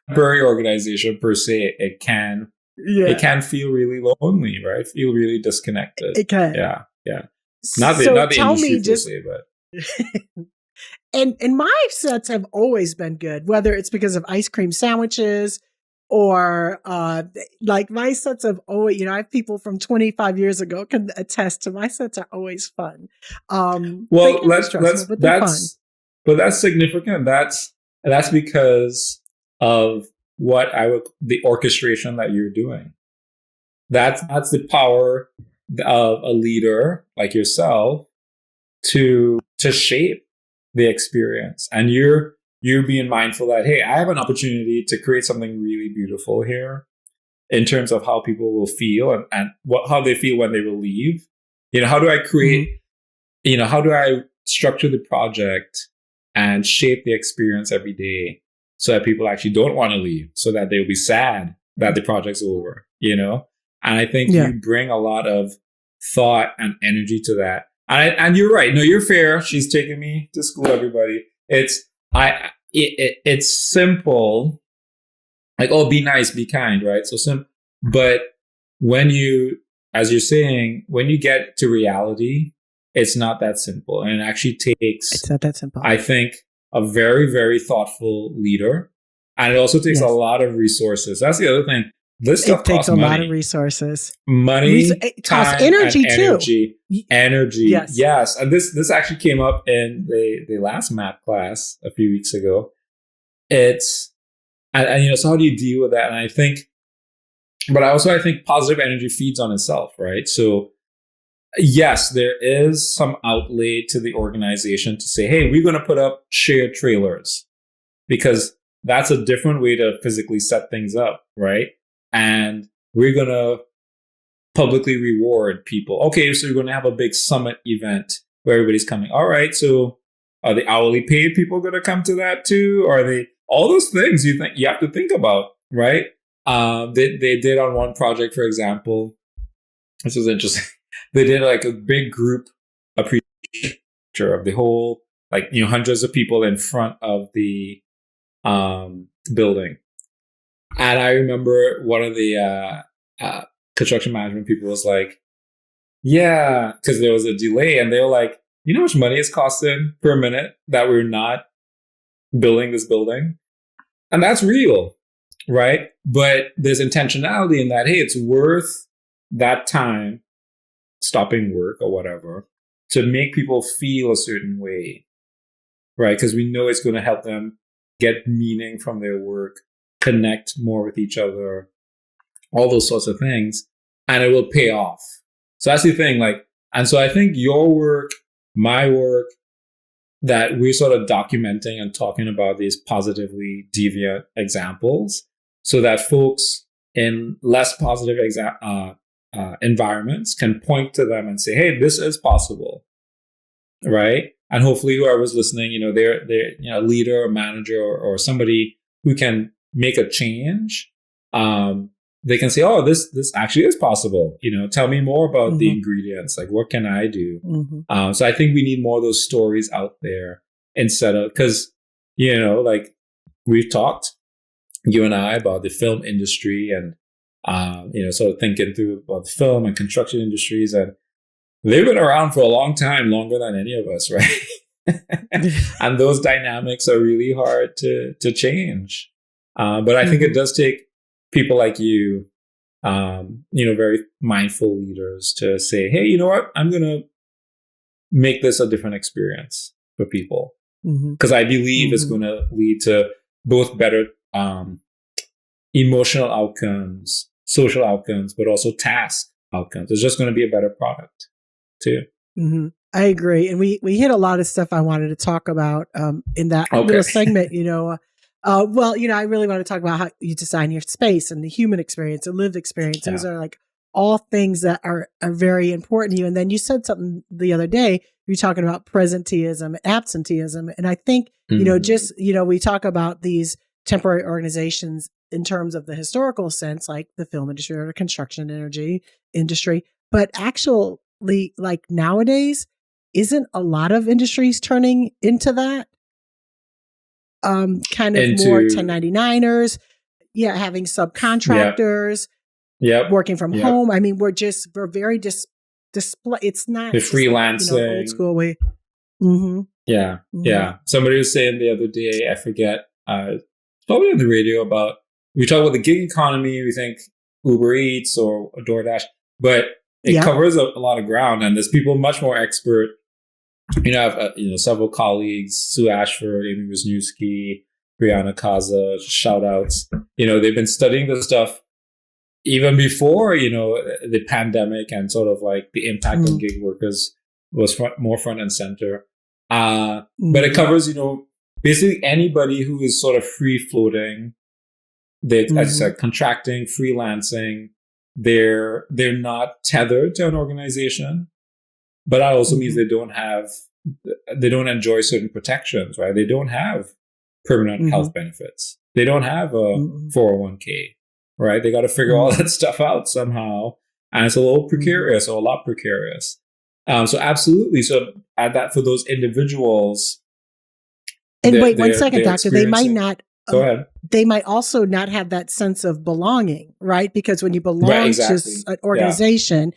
S1: temporary organization per se, it can feel really lonely, right? Feel really disconnected. It can. Yeah. Not the industry per se, but.
S2: And my sets have always been good, whether it's because of ice cream sandwiches or like, my sets have always, I have people from 25 years ago can attest to my sets are always fun.
S1: Well, that's significant. That's because of the orchestration that you're doing. That's the power of a leader like yourself to shape the experience. And you're being mindful that, hey, I have an opportunity to create something really beautiful here in terms of how people will feel and how they feel when they will leave. How do I create, how do I structure the project and shape the experience every day so that people actually don't want to leave, so that they'll be sad that the project's over, And I think you bring a lot of thought and energy to that. And you're right. No, you're fair. She's taking me to school, everybody. It's simple. Like, oh, be nice, be kind, right? So simple. But when you, as you're saying, when you get to reality, it's not that simple. And it actually takes,
S2: it's not that simple.
S1: I think, a very, very thoughtful leader. And it also takes a lot of resources. That's the other thing. This stuff costs money. It takes a lot
S2: of resources.
S1: Money,
S2: it costs energy too.
S1: Energy. Yes. And this actually came up in the last math class a few weeks ago. It's, and so how do you deal with that? And I think positive energy feeds on itself, right? So yes, there is some outlay to the organization to say, hey, we're going to put up shared trailers, because that's a different way to physically set things up, right? And we're going to publicly reward people. Okay, so you're going to have a big summit event where everybody's coming. All right, so are the hourly paid people going to come to that too? Or are they, all those things you have to think about, right? They did on one project, for example, this was interesting. They did like a big group picture of the whole, like, hundreds of people in front of the building. And I remember one of the construction management people was like, yeah, because there was a delay, and they were like, you know how much money it's costing per minute that we're not building this building? And that's real, right? But there's intentionality in that, hey, it's worth that time stopping work or whatever to make people feel a certain way, right? Because we know it's going to help them get meaning from their work, connect more with each other, all those sorts of things, and it will pay off. So that's the thing, like, and so I think your work, my work, that we're sort of documenting and talking about these positively deviant examples so that folks in less positive environments can point to them and say, hey, this is possible, right? And hopefully whoever's listening, they're a leader or manager or somebody who can make a change. They can say, oh, this actually is possible. Tell me more about the ingredients. Like, what can I do? So I think we need more of those stories out there instead of, because, like we've talked, you and I, about the film industry and, sort of thinking through about the film and construction industries. And they've been around for a long time, longer than any of us, right? And those dynamics are really hard to change. But I think it does take people like you, very mindful leaders to say, hey, you know what? I'm going to make this a different experience for people. Because I believe it's going to lead to both better emotional outcomes, social outcomes, but also task outcomes. It's just going to be a better product too.
S2: I agree. And we hit a lot of stuff I wanted to talk about in that little segment, I really want to talk about how you design your space and the human experience and lived experience. Those are like all things that are very important to you. And then you said something the other day, you were talking about presenteeism, absenteeism. And I think, we talk about these temporary organizations in terms of the historical sense, like the film industry or the construction energy industry. But actually, like nowadays, isn't a lot of industries turning into that? Kind of more 1099ers, having subcontractors, working from home. I mean, we're very display. It's not
S1: the freelancing,
S2: old school way.
S1: Yeah. Somebody was saying the other day, I forget, probably on the radio, about, we talk about the gig economy, we think Uber Eats or DoorDash, but it covers a lot of ground, and there's people much more expert. I have several colleagues, Sue Ashford, Amy Wisniewski, Brianna Kaza, shout outs. They've been studying this stuff even before, the pandemic, and sort of like the impact on gig workers was more front and center. But it covers, basically anybody who is sort of free floating. They, as I said, contracting, freelancing. They're not tethered to an organization. But that also means they don't enjoy certain protections, right? They don't have permanent health benefits. They don't have a 401k, right? They got to figure all that stuff out somehow. And it's a little precarious, or a lot precarious. So absolutely. So add that for those individuals.
S2: And wait 1 second, doctor, they might not.
S1: Go ahead.
S2: They might also not have that sense of belonging, right? Because when you belong to an organization,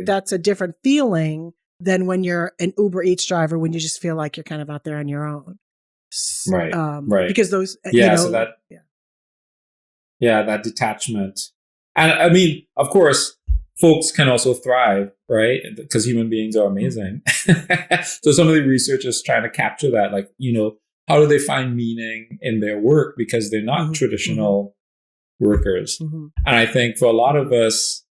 S2: that's a different feeling than when you're an Uber Eats driver, when you just feel like you're kind of out there on your own.
S1: Right.
S2: Because those,
S1: that detachment. And I mean, of course, folks can also thrive, right? Because human beings are amazing. So some of the research is trying to capture that, like, how do they find meaning in their work? Because they're not traditional workers. And I think for a lot of us,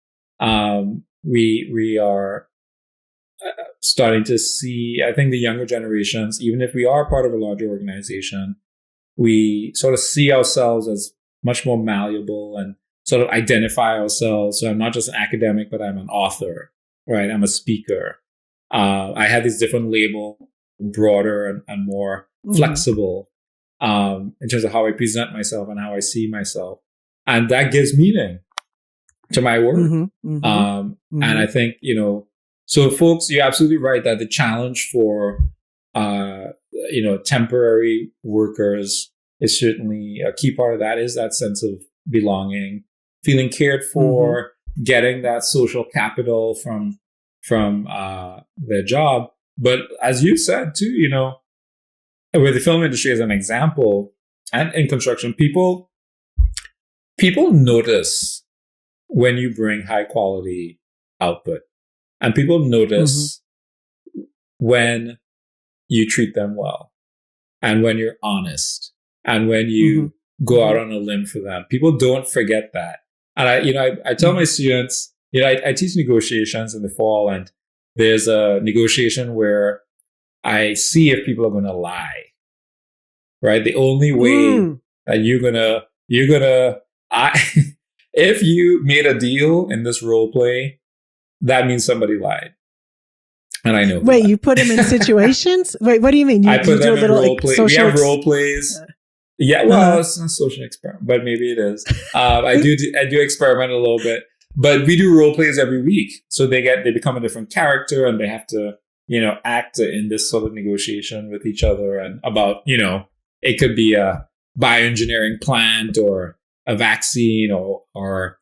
S1: we are starting to see, I think the younger generations, even if we are part of a larger organization, we sort of see ourselves as much more malleable and sort of identify ourselves. So I'm not just an academic, but I'm an author, right? I'm a speaker. I have these different labels, broader and more flexible in terms of how I present myself and how I see myself. And that gives meaning to my work. And I think, So folks, you're absolutely right that the challenge for, temporary workers is certainly a key part of that is that sense of belonging, feeling cared for, getting that social capital from their job. But as you said too, with the film industry as an example, and in construction, people notice when you bring high quality output, and people notice when you treat them well, and when you're honest, and when you go out on a limb for them. People don't forget that. And I tell my students, I teach negotiations in the fall, and there's a negotiation where I see if people are going to lie, right? The only way that if you made a deal in this role play, that means somebody lied. And I know.
S2: Wait, you put them in situations? Wait, what do you mean?
S1: I put them in role play. We have role plays. Yeah, well, it's not a social experiment, but maybe it is. I do experiment a little bit, but we do role plays every week. So they become a different character, and they have to, act in this sort of negotiation with each other, and about, it could be a bioengineering plant or a vaccine, or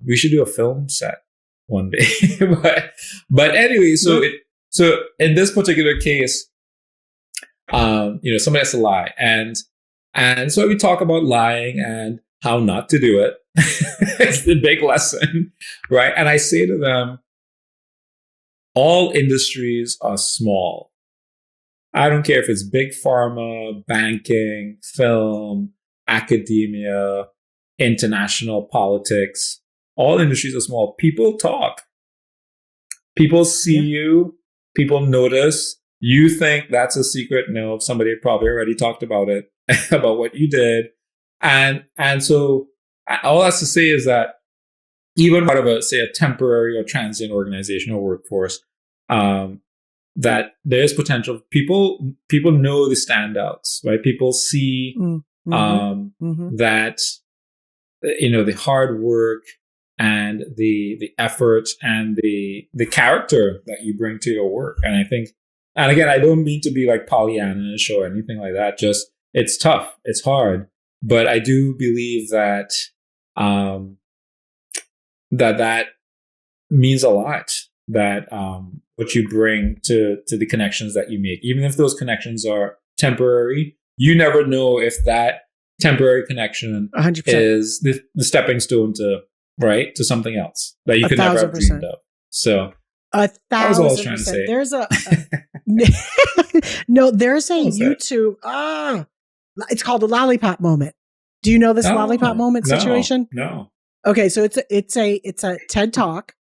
S1: we should do a film set one day. but anyway, so in this particular case, somebody has to lie, and so we talk about lying and how not to do it. It's the big lesson, right? And I say to them, all industries are small. I don't care if it's big pharma, banking, film, academia, international politics. All industries are small. People talk. People see you. People notice. You think that's a secret? No, somebody probably already talked about it, about what you did. And so all that's to say is that even part of a temporary or transient organizational workforce, that there is potential. People know the standouts, right? People see that, the hard work and the effort and the character that you bring to your work. And I think, and again, I don't mean to be like Pollyannish or anything like that. Just, it's tough. It's hard. But I do believe that, that means a lot, that, what you bring to the connections that you make, even if those connections are temporary, you never know if that temporary connection
S2: 100%.
S1: is the stepping stone to something else that you could never have dreamed of. So
S2: 1,000%.
S1: That was all I was trying to say.
S2: There's there's a YouTube. It's called the lollipop moment. Do you know this lollipop moment situation?
S1: No.
S2: Okay, so it's a TED Talk,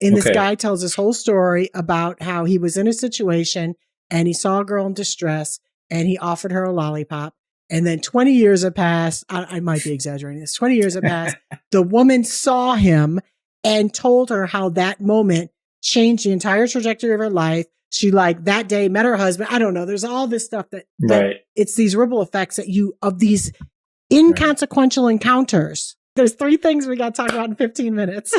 S2: and this guy tells this whole story about how he was in a situation and he saw a girl in distress and he offered her a lollipop. And then 20 years have passed. I might be exaggerating this. 20 years have passed. The woman saw him and told her how that moment changed the entire trajectory of her life. She that day met her husband. I don't know. There's all this stuff that it's these ripple effects of these inconsequential encounters. There's 3 things we got to talk about in 15 minutes.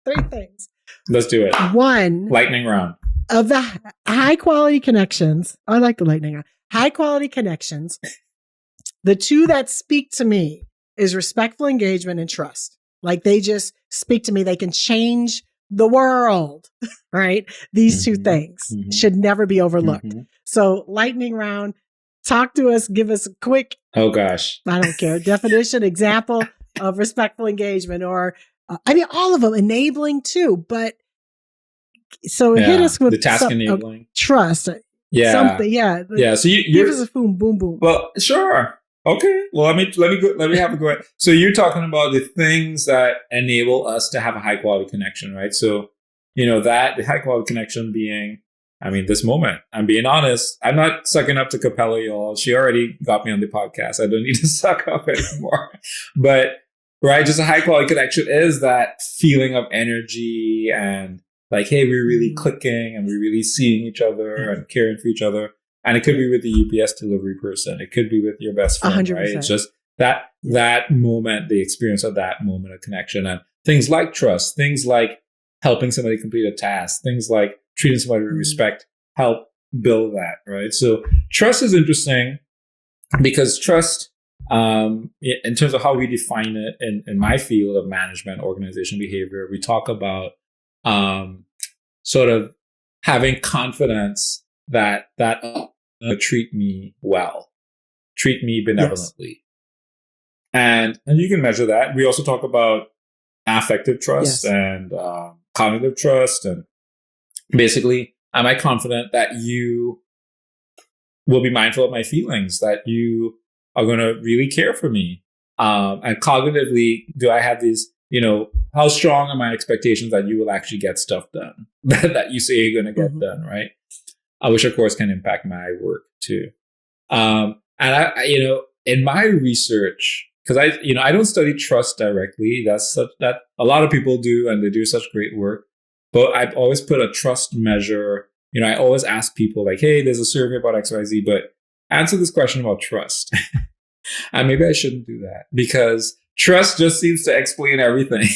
S2: 3 things.
S1: Let's do it.
S2: 1.
S1: Lightning round.
S2: Of the high quality connections. I like the lightning round. High quality connections. The 2 that speak to me is respectful engagement and trust. They just speak to me. They can change the world, right? These 2 things should never be overlooked. So lightning round, talk to us, give us a quick,
S1: oh gosh,
S2: I don't care, definition, example of respectful engagement, or, all of them, enabling too, but so hit us with
S1: the task enabling.
S2: Trust.
S1: Yeah.
S2: Something. Yeah.
S1: Yeah. So you
S2: give us a boom, boom, boom.
S1: Well, sure. Okay. Well, let me have a go. So you're talking about the things that enable us to have a high quality connection, right? So, that the high quality connection being, this moment, I'm being honest. I'm not sucking up to Capella, y'all. She already got me on the podcast. I don't need to suck up anymore. But, right, just a high quality connection is that feeling of energy and hey, we're really clicking and we're really seeing each other and caring for each other. And it could be with the UPS delivery person. It could be with your best friend, 100%. Right? It's just that moment, the experience of that moment of connection, and things like trust, things like helping somebody complete a task, things like treating somebody with respect, help build that, right? So trust is interesting because trust, in terms of how we define it in my field of management, organization behavior, we talk about sort of having confidence that treat me well, treat me benevolently. Yes. And you can measure that. We also talk about affective trust and cognitive trust. And basically, am I confident that you will be mindful of my feelings, that you are going to really care for me? And cognitively, do I have these, how strong are my expectations that you will actually get stuff done that you say you're going to get done, right? Which of course can impact my work too. And in my research, because I don't study trust directly. That a lot of people do, and they do such great work. But I've always put a trust measure. I always ask people like, hey, there's a survey about XYZ, but answer this question about trust. And maybe I shouldn't do that because trust just seems to explain everything.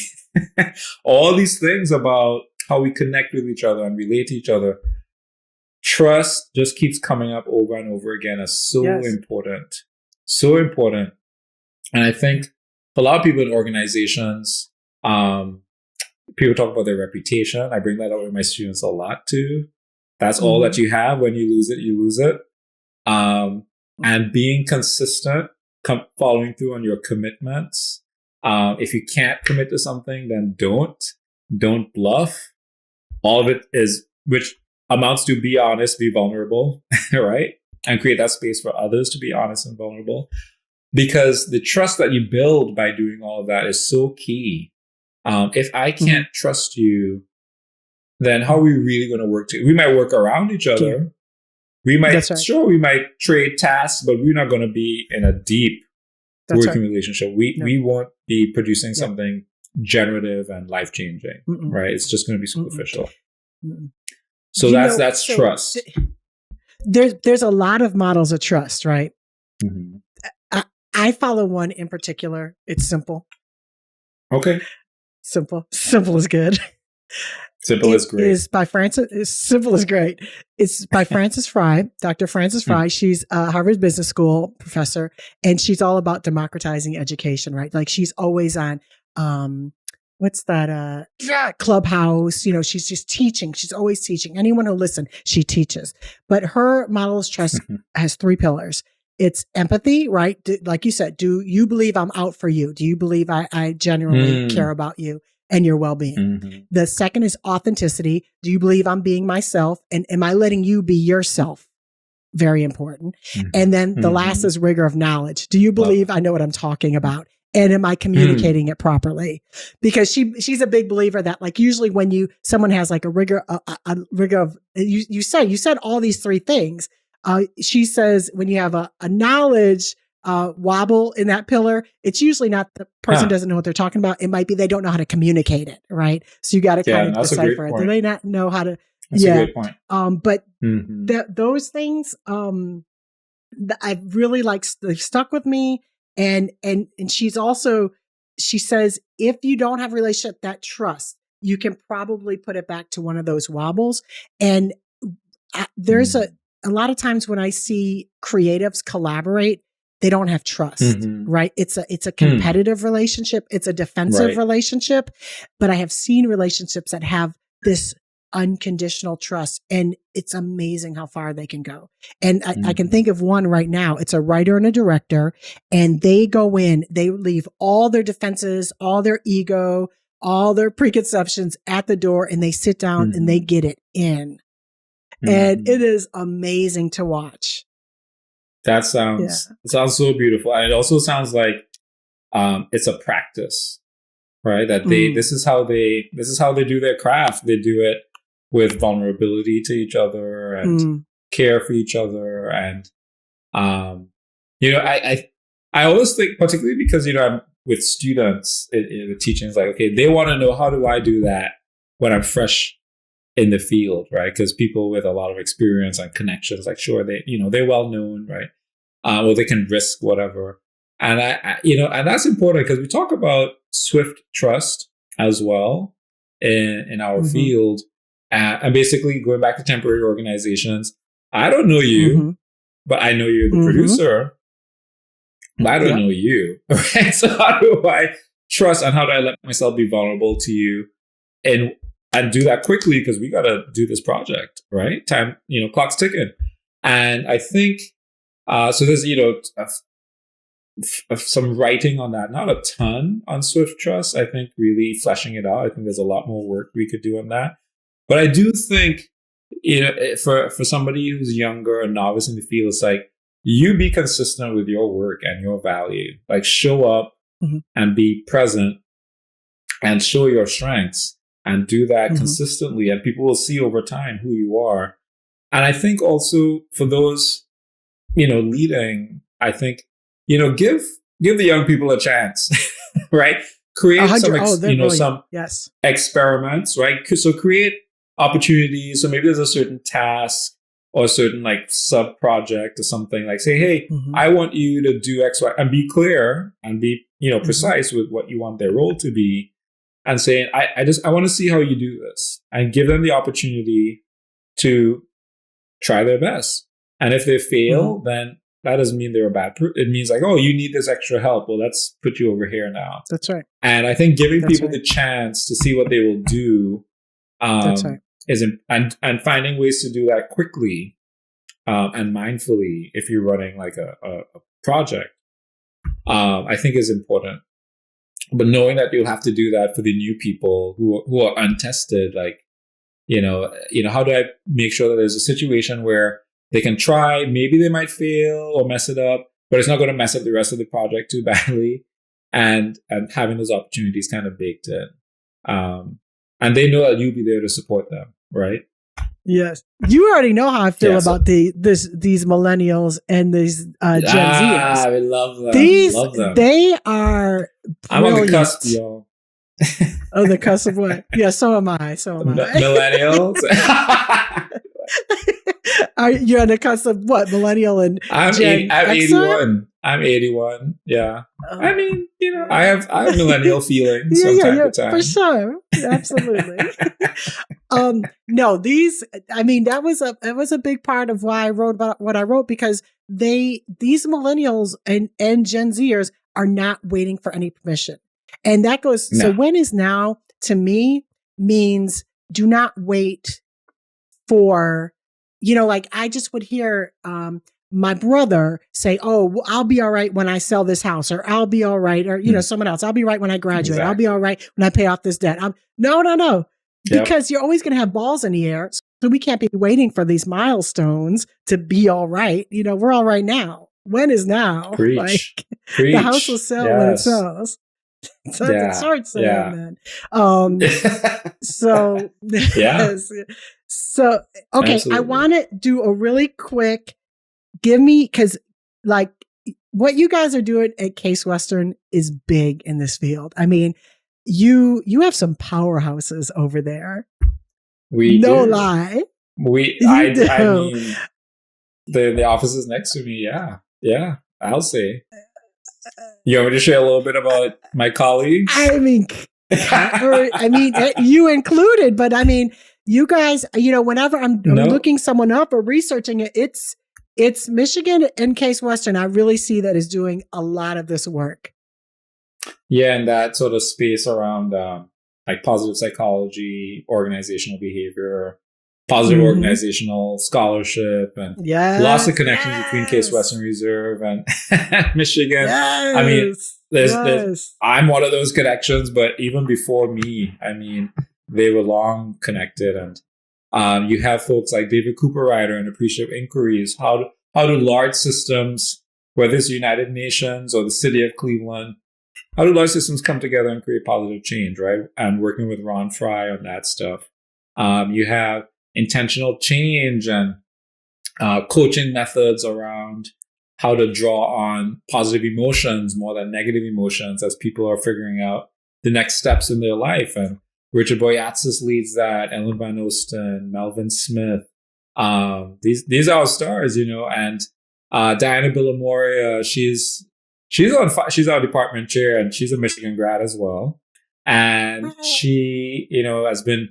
S1: All these things about how we connect with each other and relate to each other. Trust just keeps coming up over and over again as so important. So important. And I think a lot of people in organizations, people talk about their reputation. I bring that up with my students a lot too. That's all that you have. When you lose it, you lose it. And being consistent, following through on your commitments. If you can't commit to something, then don't bluff. All of it which amounts to be honest, be vulnerable, right? And create that space for others to be honest and vulnerable. Because the trust that you build by doing all of that is so key. If I can't trust you, then how are we really going to work together? We might work around each other. We might, we might trade tasks, but we're not going to be in a deep working relationship. We won't be producing something generative and life-changing, right? It's just going to be superficial. So that's trust.
S2: There's a lot of models of trust, right? I follow one in particular. It's simple.
S1: Okay.
S2: Simple is good.
S1: Simple is great.
S2: Simple is great. It's by Frances Frye, Dr. Frances Frye. She's a Harvard Business School professor, and she's all about democratizing education, right? Like she's always on, what's that? Clubhouse. She's just teaching. She's always teaching. Anyone who listen, she teaches. But her model of trust has 3 pillars. It's empathy, right? Like you said, do you believe I'm out for you? Do you believe I genuinely care about you and your well-being? The second is authenticity. Do you believe I'm being myself? And am I letting you be yourself? Very important. And then the last is rigor of knowledge. Do you believe I know what I'm talking about? And am I communicating it properly? Because she's a big believer that like usually when someone has like a rigor of, you said all these 3 things. She says when you have a knowledge wobble in that pillar, it's usually not the person doesn't know what they're talking about. It might be they don't know how to communicate it, right? So you got to kind of decipher it. They may not know how to.
S1: That's a great point.
S2: But those things, I really they've stuck with me. And she says, if you don't have a relationship that trust, you can probably put it back to one of those wobbles. And there's a lot of times when I see creatives collaborate, they don't have trust, right? It's a competitive relationship. It's a defensive relationship, but I have seen relationships that have this unconditional trust, and it's amazing how far they can go. And I can think of one right now. It's a writer and a director, and they go in, they leave all their defenses, all their ego, all their preconceptions at the door, and they sit down and they get it in. And it is amazing to watch.
S1: That sounds so beautiful. And it also sounds like it's a practice, right? That this is how they do their craft. They do it with vulnerability to each other and care for each other. And I always think, particularly because I'm with students in the teaching, it's like, okay, they want to know, how do I do that when I'm fresh in the field, right? Because people with a lot of experience and connections, like, sure, they're well known, right? Or they can risk whatever. And and that's important because we talk about swift trust as well. in our field. And basically going back to temporary organizations, I don't know you, but I know you're the producer, but I don't know you. Right? So how do I trust and how do I let myself be vulnerable to you and do that quickly because we got to do this project, right? Time, clock's ticking. And I think, so there's, some writing on that, not a ton on Swift Trust. I think really fleshing it out. I think there's a lot more work we could do on that. But I do think, for somebody who's younger, a novice in the field, it's like you be consistent with your work and your value. Like show up and be present and show your strengths and do that consistently. And people will see over time who you are. And I think also for those, leading, I think, give the young people a chance, right? Create some experiments, right? So create opportunities. So maybe there's a certain task or a certain like sub project or something like say, hey, I want you to do X, Y, and be clear and be, precise with what you want their role to be and saying, I want to see how you do this and give them the opportunity to try their best. And if they fail, then that doesn't mean they're a bad person. It means like, oh, you need this extra help. Well, let's put you over here now.
S2: That's right.
S1: And I think giving people the chance to see what they will do and finding ways to do that quickly and mindfully if you're running like a project, I think is important. But knowing that you'll have to do that for the new people who are untested, like, how do I make sure that there's a situation where they can try, maybe they might fail or mess it up, but it's not going to mess up the rest of the project too badly. And having those opportunities kind of baked in. And they know that you'll be there to support them, right?
S2: Yes. You already know how I feel about these millennials and these Gen Zers.
S1: I love them.
S2: Love them. They are brilliant. I'm on the cusp, y'all. Oh, the cusp of what? Yeah, so am I.
S1: Millennials?
S2: Are you on the cusp of what? Millennial and
S1: I'm 81. I'm 81. Yeah. I mean, I have millennial feelings from time to time.
S2: For sure. Absolutely. No, that was a big part of why I wrote about what I wrote, because these millennials and Gen Zers are not waiting for any permission. And that goes, so when is now to me means do not wait for, like I just would hear, my brother say, oh, I'll be all right when I sell this house, or I'll be all right. Or, someone else, I'll be right when I graduate. Exactly. I'll be all right when I pay off this debt. No. Yep. Because you're always going to have balls in the air. So we can't be waiting for these milestones to be all right. We're all right now. When is now?
S1: Preach.
S2: The house will sell when it sells. So it's hard saying that. So, yes. So, okay. Absolutely. I want to do a really quick, because like what you guys are doing at Case Western is big in this field. I mean, you have some powerhouses over there.
S1: We
S2: no
S1: do.
S2: Lie.
S1: I mean, the office is next to me. Yeah. I'll say. You want me to share a little bit about my colleagues?
S2: I mean, you included, but I mean, you guys, whenever I'm looking someone up or researching it, it's Michigan and Case Western. I really see that is doing a lot of this work.
S1: Yeah, and that sort of space around like positive psychology, organizational behavior, positive organizational scholarship, and lots of connections between Case Western Reserve and Michigan.
S2: Yes,
S1: I mean, there's I'm one of those connections, but even before me, I mean, they were long connected. And you have folks like David Cooper Ryder and Appreciative Inquiries. How do large systems, whether it's the United Nations or the city of Cleveland, how do large systems come together and create positive change, right? And working with Ron Fry on that stuff. You have intentional change and coaching methods around how to draw on positive emotions more than negative emotions as people are figuring out the next steps in their life. And Richard Boyatzis leads that, Ellen Van Osten, Melvin Smith. These are our stars, and Diana Villamoria, she's our department chair, and she's a Michigan grad as well. And she, has been,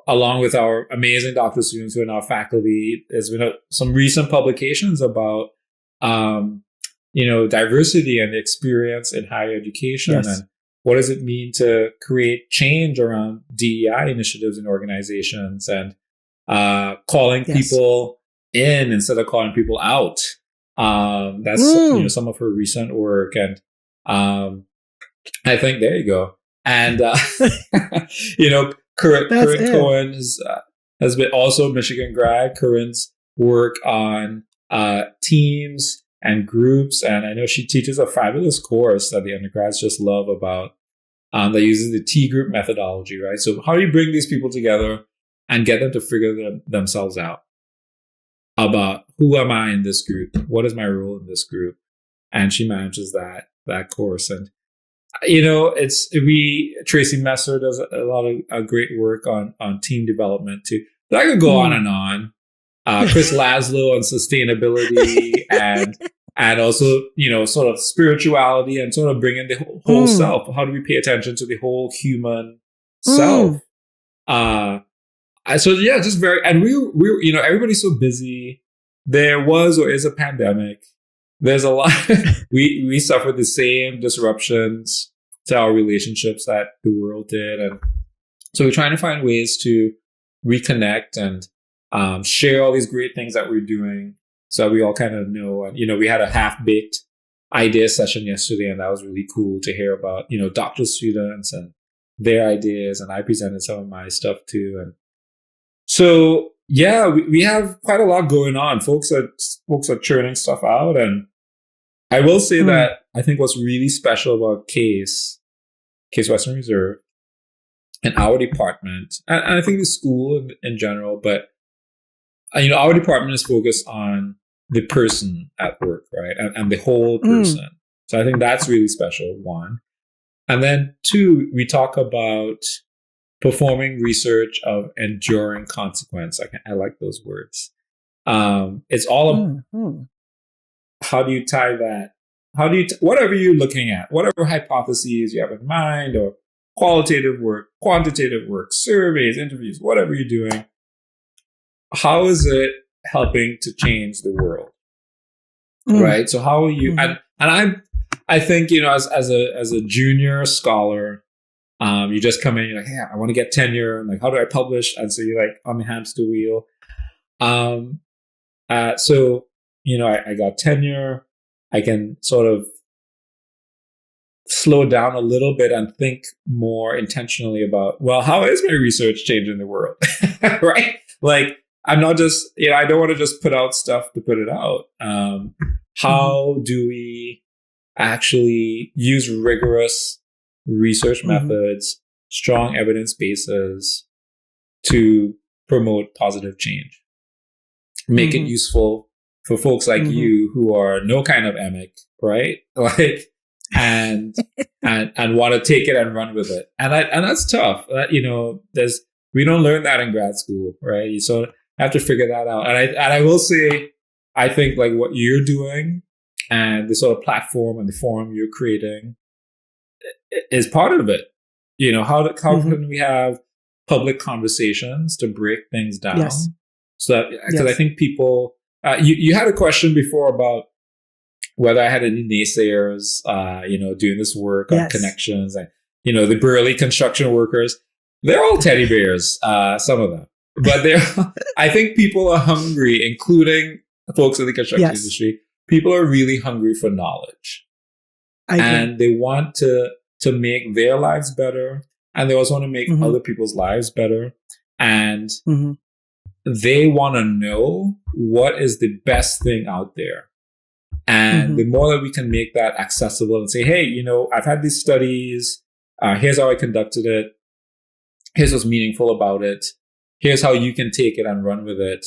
S1: along with our amazing doctoral students who are now faculty, there's been some recent publications about, diversity and experience in higher education.
S2: Yes.
S1: And what does it mean to create change around DEI initiatives in organizations, and calling people in instead of calling people out. That's some of her recent work. And I think there you go. And Corinne Cohen has been also a Michigan grad. Corinne's work on teams and groups, and I know she teaches a fabulous course that the undergrads just love about that uses the T group methodology, right? So how do you bring these people together and get them to figure themselves out about who am I in this group? What is my role in this group? And she manages that course. And Tracy Messer does a lot of great work on team development too. But I could go on and on. Chris Laszlo on sustainability and also, sort of spirituality and sort of bringing the whole self. How do we pay attention to the whole human self? Just very, and we everybody's so busy. There was or is a pandemic. There's a lot. we suffered the same disruptions to our relationships that the world did, and so we're trying to find ways to reconnect and share all these great things that we're doing, so we all kind of know. And we had a half-baked idea session yesterday, and that was really cool to hear about doctoral students and their ideas, and I presented some of my stuff too. And so we have quite a lot going on. Folks are churning stuff out, and I will say that I think what's really special about Case Western Reserve, and our department, and I think the school in general, but our department is focused on the person at work, right, and the whole person. So I think that's really special. One, and then two, we talk about performing research of enduring consequence. I like those words. It's all about how do you tie that? How do you, whatever you're looking at, whatever hypotheses you have in mind, or qualitative work, quantitative work, surveys, interviews, whatever you're doing, how is it helping to change the world? Right? So how are you, and I think, as a junior scholar, you just come in, you're like, I want to get tenure. And like, how do I publish? And so you're like on the hamster wheel. I got tenure. I can sort of slow down a little bit and think more intentionally about, well, how is my research changing the world? Right? Like, I'm not just, I don't want to just put out stuff to put it out. How do we actually use rigorous research methods, strong evidence bases to promote positive change, make it useful for folks like you who are no kind of emic, right? Like, and want to take it and run with it. And that's tough. We don't learn that in grad school, right? You sort of have to figure that out. And I will say, I think like what you're doing and the sort of platform and the forum you're creating is part of it. How can we have public conversations to break things down?
S2: Yes.
S1: So that, because I think people, you had a question before about whether I had any naysayers, doing this work on connections, and, the burly construction workers, they're all teddy bears, some of them, but I think people are hungry, including folks in the construction industry. People are really hungry for knowledge, and they want to make their lives better, and they also want to make other people's lives better, and they want to know what is the best thing out there. And the more that we can make that accessible and say, hey, I've had these studies, here's how I conducted it, here's what's meaningful about it, here's how you can take it and run with it.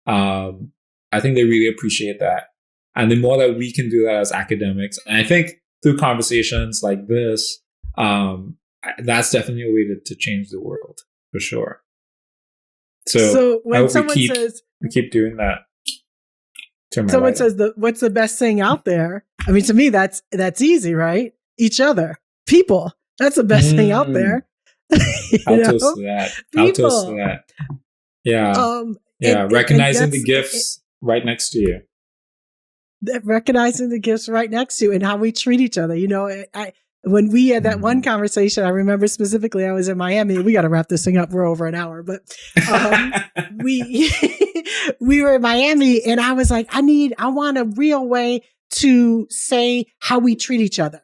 S1: I think they really appreciate that. And the more that we can do that as academics, and I think through conversations like this, that's definitely a way to change the world, for sure. So when someone says, we keep doing that.
S2: Someone says, what's the best thing out there? I mean, to me, that's easy, right? Each other, people. That's the best thing out
S1: Mm,
S2: there. You
S1: I'll toast
S2: know,
S1: to that. I'll toast to
S2: people.
S1: that. Yeah.
S2: And,
S1: Yeah.
S2: and
S1: Recognizing the
S2: that's
S1: gifts right next to you.
S2: recognizing the gifts right next to you and how we treat each other. You know, when we had that one
S1: Mhm.
S2: conversation, I remember specifically I was in Miami. We got to wrap this thing up. We're over an hour, but we we were in Miami, and I was like, I want a real way to say how we treat each other.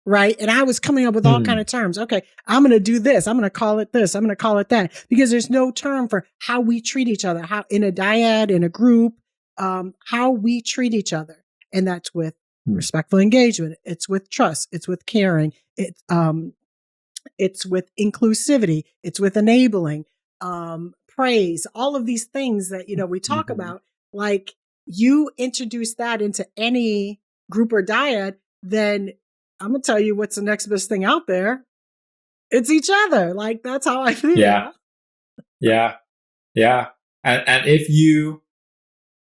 S2: Right. And I was coming up with all kind
S1: Mm,
S2: of terms. Okay, I'm going to do this. I'm going to call it this. I'm going to call it that, because there's no term for how we treat each other, how in a dyad, in a group, how we treat each other. And that's with
S1: mm,
S2: respectful engagement. It's with trust. It's with caring. It's with inclusivity. It's with enabling, praise, all of these things that, we talk
S1: mhm.
S2: about. Like, you introduce that into any group or dyad, then I'm going to tell you what's the next best thing out there. It's each other. Like, that's how I
S1: Yeah.
S2: feel.
S1: Yeah. Yeah. And if you,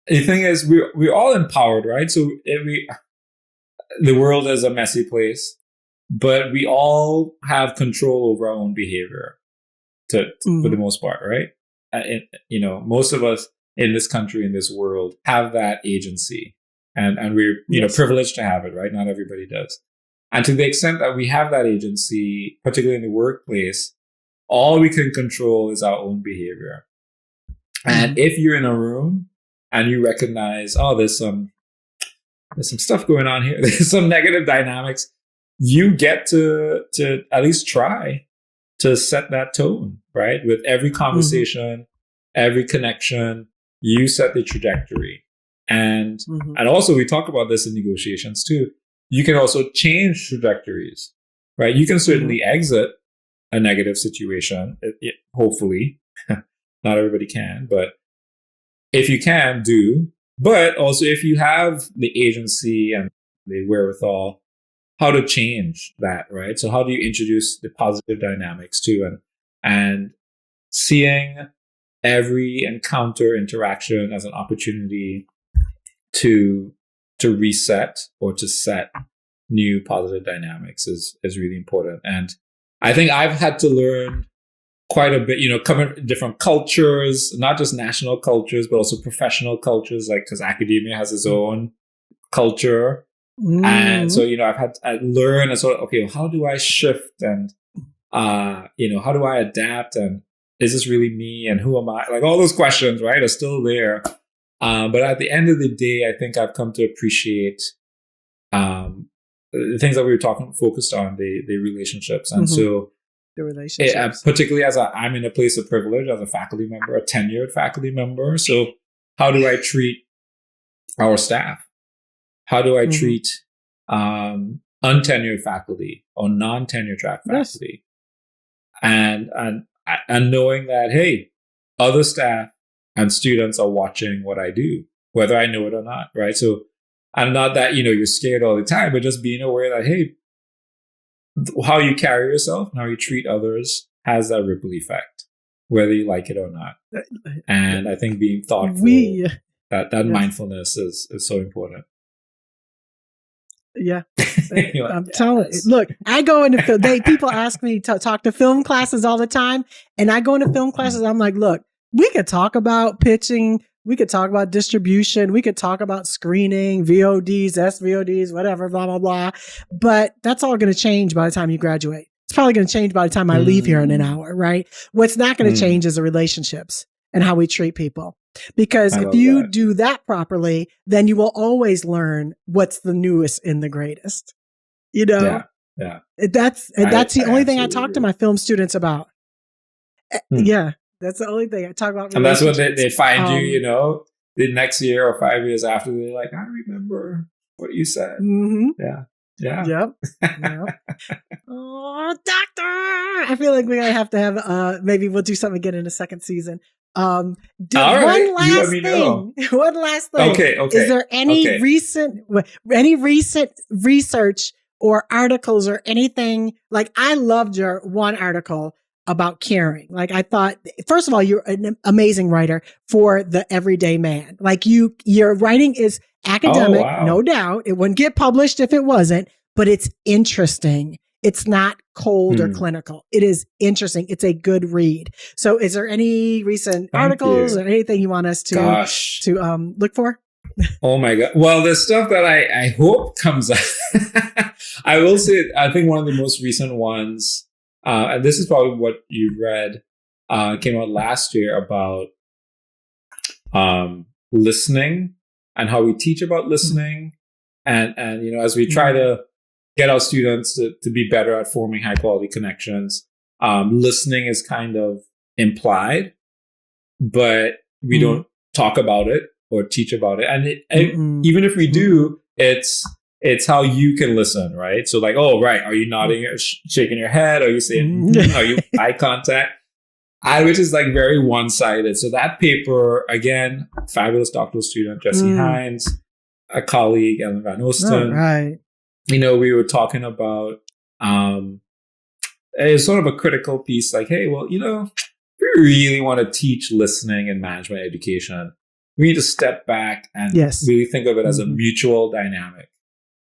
S1: the thing is, we're all empowered, right? So the world is a messy place, but we all have control over our own behavior for the
S2: Mm-hmm.
S1: most part, right? Most of us in this country, in this world, have that agency, and we're
S2: Yes.
S1: privileged to have it, right? Not everybody does, and to the extent that we have that agency, particularly in the workplace, all we can control is our own behavior. And
S2: Mm-hmm.
S1: if you're in a room and you recognize, oh, there's some stuff going on here, there's some negative dynamics, you get to at least try to set that tone, right? With every
S2: Mm-hmm.
S1: conversation, every connection, you set the trajectory. And
S2: Mm-hmm.
S1: and also we talk about this in negotiations too. You can also change trajectories, right? You can
S2: Mm-hmm.
S1: certainly exit a negative situation, hopefully. Not everybody can, but if you can, do. But also, if you have the agency and the wherewithal, how to change that, right? So, how do you introduce the positive dynamics too, and seeing every encounter, interaction as an opportunity to reset or to set new positive dynamics is really important. And I think I've had to learn quite a bit, coming from different cultures, not just national cultures, but also professional cultures, like, because academia has its own culture. And
S2: Mm-hmm.
S1: so, I learn and sort of, okay, how do I shift and, how do I adapt? And is this really me? And who am I? Like, all those questions, right, are still there. But at the end of the day, I think I've come to appreciate, the things that we were focused on, the relationships. And
S2: Mm-hmm.
S1: so,
S2: The relationships.
S1: particularly as I'm in a place of privilege as a faculty member, a tenured faculty member. So how do I treat our staff? How do I
S2: Mm-hmm.
S1: treat untenured faculty or non-tenured track
S2: Yes.
S1: faculty? And knowing that, hey, other staff and students are watching what I do, whether I know it or not, right? So, and not that, you're scared all the time, but just being aware that, hey, how you carry yourself and how you treat others has that ripple effect, whether you like it or not. And I think being thoughtful,
S2: We,
S1: that
S2: yes.
S1: mindfulness is so important.
S2: Yeah.
S1: You're like,
S2: I'm telling you,
S1: yes.
S2: look, I go into film. People ask me to talk to film classes all the time. And I go into film classes. I'm like, look, we could talk about pitching. We could talk about distribution. We could talk about screening, VODs, SVODs, whatever, blah, blah, blah. But that's all going to change by the time you graduate. It's probably going to change by the time I leave here in an
S1: Mm,
S2: hour, right? What's not going to change is the relationships and how we treat people. Because
S1: I
S2: if
S1: love
S2: you
S1: that.
S2: do that properly, then you will always learn what's the newest and the greatest. You know,
S1: Yeah. Yeah.
S2: that's the
S1: I
S2: only thing I
S1: absolutely
S2: talk to
S1: agree.
S2: my film students about.
S1: Hmm.
S2: Yeah, that's the only thing I talk about,
S1: And that's what
S2: relationships.
S1: they find you, the next year or 5 years after, they're like, I remember what you said.
S2: Mm-hmm.
S1: Yeah. Yeah.
S2: Yep. Yep. Oh, doctor! I feel like we're gonna have to have maybe we'll do something again in the second season.
S1: All right.
S2: One
S1: You let
S2: last
S1: me know.
S2: thing. One last thing.
S1: Okay.
S2: Is
S1: Okay.
S2: there
S1: Okay.
S2: any recent research or articles or anything? Like, I loved your one article about caring. Like, I thought, first of all, you're an amazing writer for the everyday man. Like, your writing is
S1: Oh,
S2: academic, no
S1: wow.
S2: doubt. It wouldn't get published if it wasn't, but it's interesting. It's not cold or clinical. It is interesting. It's a good read. So is there any recent articles or anything you want us to look for?
S1: Oh my God. Well, the stuff that I hope comes out, I will say, I think one of the most recent ones, and this is probably what you read, came out last year about listening and how we teach about listening. And as we try to get our students to be better at forming high quality connections, listening is kind of implied, but we don't talk about it or teach about it. And even if we do, it's how you can listen, right? So like, oh, right. Are you nodding or shaking your head? Are you saying, are you eye contact? Which is like very one-sided. So that paper, again, fabulous doctoral student, Jesse Hines, a colleague, Ellen Van Oosten.
S2: Right.
S1: We were talking about, it's sort of a critical piece like, hey, well, if we really want to teach listening in management education, we need to step back and really think of it as a mutual dynamic.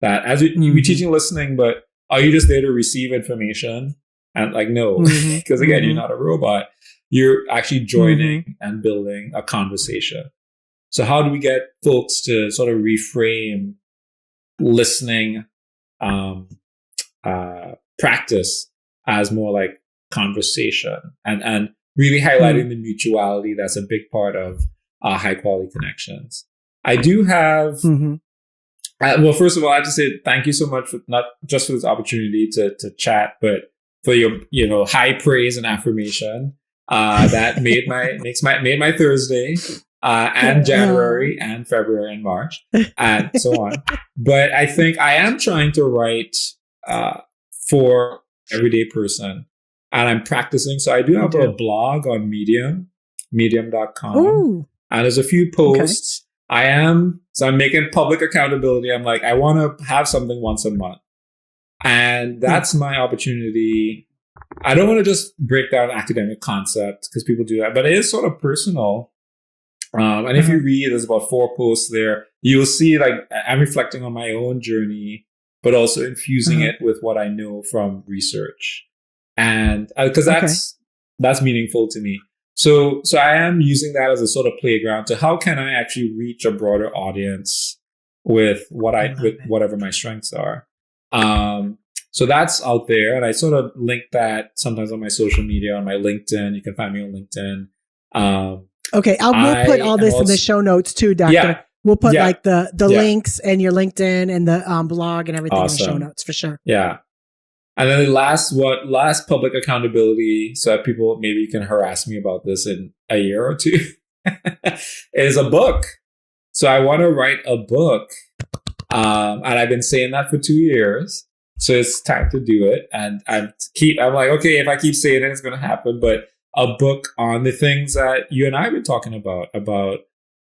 S1: That as you're teaching listening, but are you just there to receive information? And like, no, because again, you're not a robot. You're actually joining and building a conversation. So how do we get folks to sort of reframe listening practice as more like conversation and really highlighting the mutuality that's a big part of high quality connections. I do have, well, first of all, I have to say thank you so much for not just for this opportunity to chat, but for your, high praise and affirmation that made my Thursday. And January and February and March and so on. But I think I am trying to write for everyday person and I'm practicing. So I do have a blog on medium.com.
S2: Ooh.
S1: And there's a few posts. I'm making public accountability. I'm like, I want to have something once a month. And that's my opportunity. I don't want to just break down academic concepts because people do that, but it is sort of personal. And if you read, there's about 4 posts there. You'll see like I'm reflecting on my own journey, but also infusing it with what I know from research, and because that's meaningful to me. So I am using that as a sort of playground to how can I actually reach a broader audience with whatever my strengths are. So that's out there, and I sort of link that sometimes on my social media, on my LinkedIn. You can find me on LinkedIn.
S2: Okay, we'll put all this in the show notes too, Doctor. Yeah, we'll put like the links and your LinkedIn and the blog and everything in the show notes for sure.
S1: Yeah. And then the last public accountability, so that people, maybe you can harass me about this in a year or two, is a book. So I want to write a book. And I've been saying that for 2 years. So it's time to do it. And I'm like, okay, if I keep saying it, it's going to happen. But a book on the things that you and I have been talking about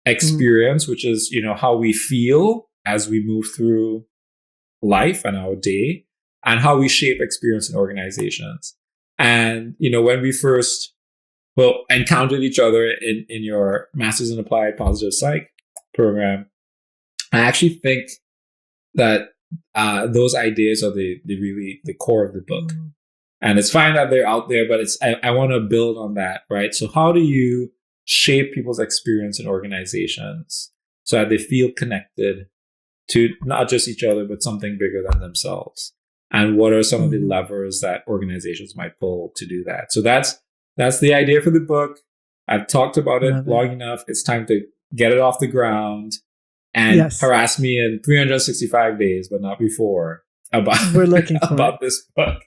S1: experience, which is, how we feel as we move through life and our day, and how we shape experience in organizations. And, when we first, encountered each other in your Masters in Applied Positive Psych program, I actually think that those ideas are the core of the book. And it's fine that they're out there, but I want to build on that, right? So how do you shape people's experience in organizations so that they feel connected to not just each other, but something bigger than themselves? And what are some of the levers that organizations might pull to do that? So that's the idea for the book. I've talked about it long enough. It's time to get it off the ground and harass me in 365 days, but not before about this book.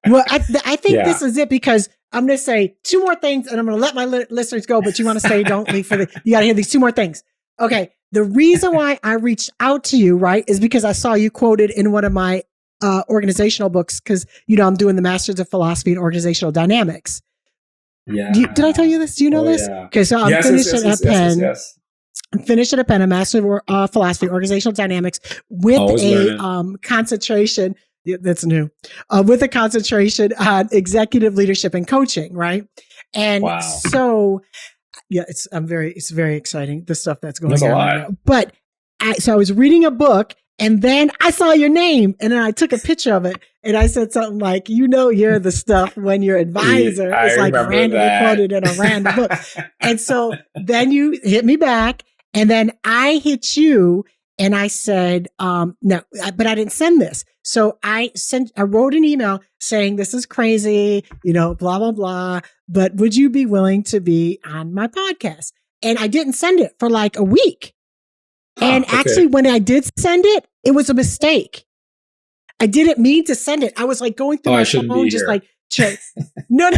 S2: Well, I think this is it, because I'm going to say 2 more things and I'm going to let my listeners go, but you want to stay, don't leave you got to hear these 2 more things. Okay. The reason why I reached out to you, right, is because I saw you quoted in one of my organizational books, because, I'm doing the Masters of Philosophy and Organizational Dynamics.
S1: Yeah.
S2: Did I tell you this? Do you know this? Yeah. Okay. So I'm finishing at Penn. I'm finishing at Penn, a Master of Philosophy, Organizational Dynamics with concentration. Yeah, that's new. With a concentration on executive leadership and coaching, right? And so, it's very exciting, the stuff that's going on right now. But I was reading a book, And then I saw your name and then I took a picture of it and I said something like, you're the stuff when your advisor is like randomly quoted in a random book. And so then you hit me back and then I hit you and I said, no, but I didn't send this. So I wrote an email saying, this is crazy, blah, blah, blah, but would you be willing to be on my podcast? And I didn't send it for like a week. And actually, when I did send it, it was a mistake. I didn't mean to send it. I was like going through my phone, just like, check. No.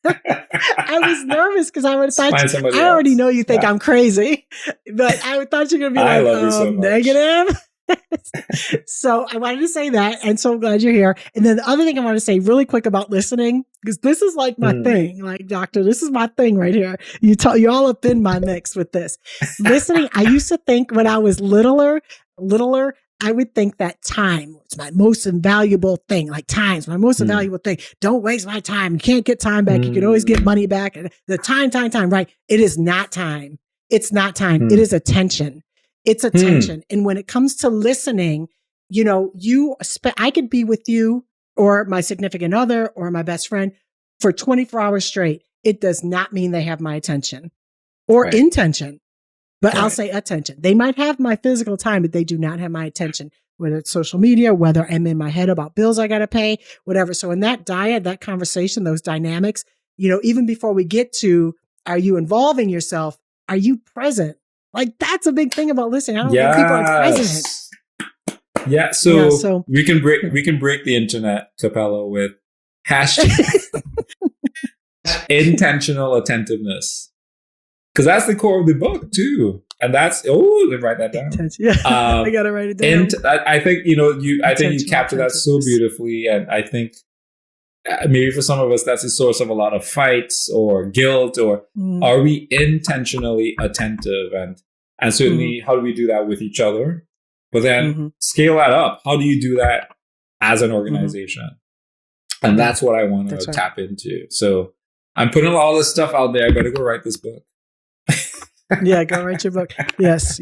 S2: I was nervous because I would have thought, I already know you think I'm crazy, but I thought you're going to be like, negative. So I wanted to say that. And so I'm glad you're here. And then the other thing I want to say really quick about listening, because this is like my thing, like doctor, this is my thing right here. You all up in my mix with this. Listening, I used to think when I was littler, I would think that time was my most invaluable thing. Like time's my most invaluable thing. Don't waste my time. You can't get time back. You can always get money back. And the time, right? It is not time. It's not time. It is attention. It's attention. And when it comes to listening, I could be with you or my significant other or my best friend for 24 hours straight. It does not mean they have my attention or intention, but I'll say attention. They might have my physical time, but they do not have my attention, whether it's social media, whether I'm in my head about bills I got to pay, whatever. So in that that conversation, those dynamics, even before we get to, are you involving yourself? Are you present? Like that's a big thing about listening. I don't think people are present.
S1: Yeah, so we can break the internet, Capella, with hashtag intentional attentiveness, because that's the core of the book too, and that's write that down.
S2: I gotta write it down.
S1: I think I think you captured that so beautifully, and I think maybe for some of us that's the source of a lot of fights or guilt. Or are we intentionally attentive, and certainly how do we do that with each other? But then scale that up. How do you do that as an organization? And that's what I want to tap into. So I'm putting all this stuff out there. I better go write this book.
S2: Yeah, go write your book. Yes.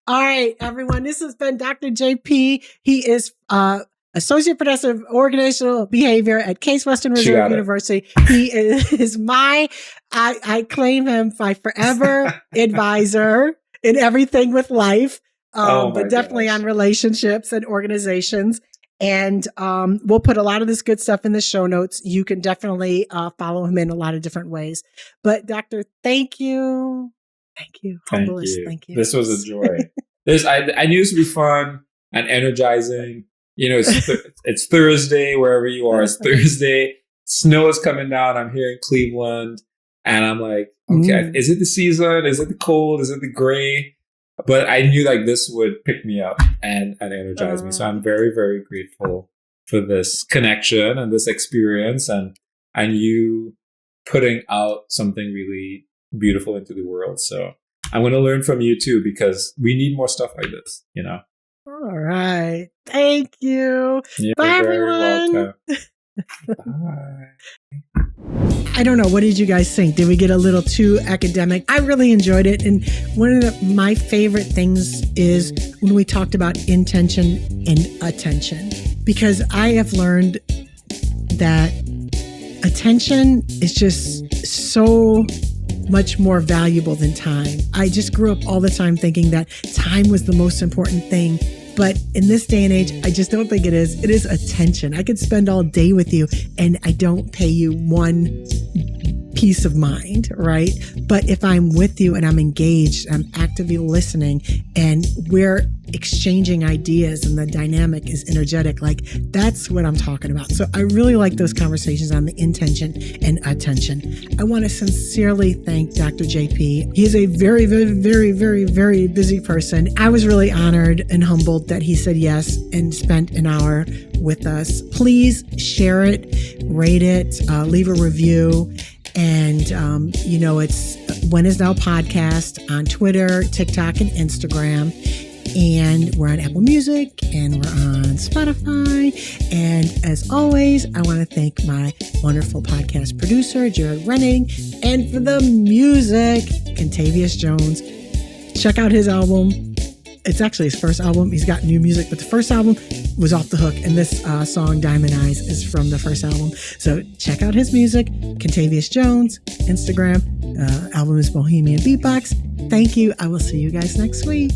S2: All right, everyone. This has been Dr. JP. He is Associate Professor of Organizational Behavior at Case Western Reserve University. He is I claim him my forever advisor in everything with life. But definitely on relationships and organizations. And we'll put a lot of this good stuff in the show notes. You can definitely follow him in a lot of different ways. But Doctor, thank you. Thank you. Thank you.
S1: This was a joy. I knew this would be fun and energizing. It's Thursday, wherever you are. It's Thursday. Snow is coming down. I'm here in Cleveland. And I'm like, okay, is it the season? Is it the cold? Is it the gray? But I knew like this would pick me up and energize me. So I'm very, very grateful for this connection and this experience and you putting out something really beautiful into the world. So I'm going to learn from you too, because we need more stuff like this,
S2: All right. Thank you. Bye, everyone. Bye. I don't know. What did you guys think? Did we get a little too academic? I really enjoyed it. And one of my favorite things is when we talked about intention and attention, because I have learned that attention is just so much more valuable than time. I just grew up all the time thinking that time was the most important thing. But in this day and age, I just don't think it is. It is attention. I could spend all day with you and I don't pay you one peace of mind, right? But if I'm with you and I'm engaged, I'm actively listening and we're exchanging ideas and the dynamic is energetic, like that's what I'm talking about. So I really like those conversations on the intention and attention. I want to sincerely thank Dr. JP. He is a very, very, very, very, very busy person. I was really honored and humbled that he said yes and spent an hour with us. Please share it, rate it, leave a review. And, it's When Is Now Podcast on Twitter, TikTok, and Instagram. And we're on Apple Music and we're on Spotify. And as always, I want to thank my wonderful podcast producer, Jared Renning. And for the music, Contavious Jones. Check out his album, It's actually his first album. He's got new music, but the first album was off the hook. And this song, Diamond Eyes, is from the first album. So check out his music. Contavious Jones, Instagram. Album is Bohemian Beatbox. Thank you. I will see you guys next week.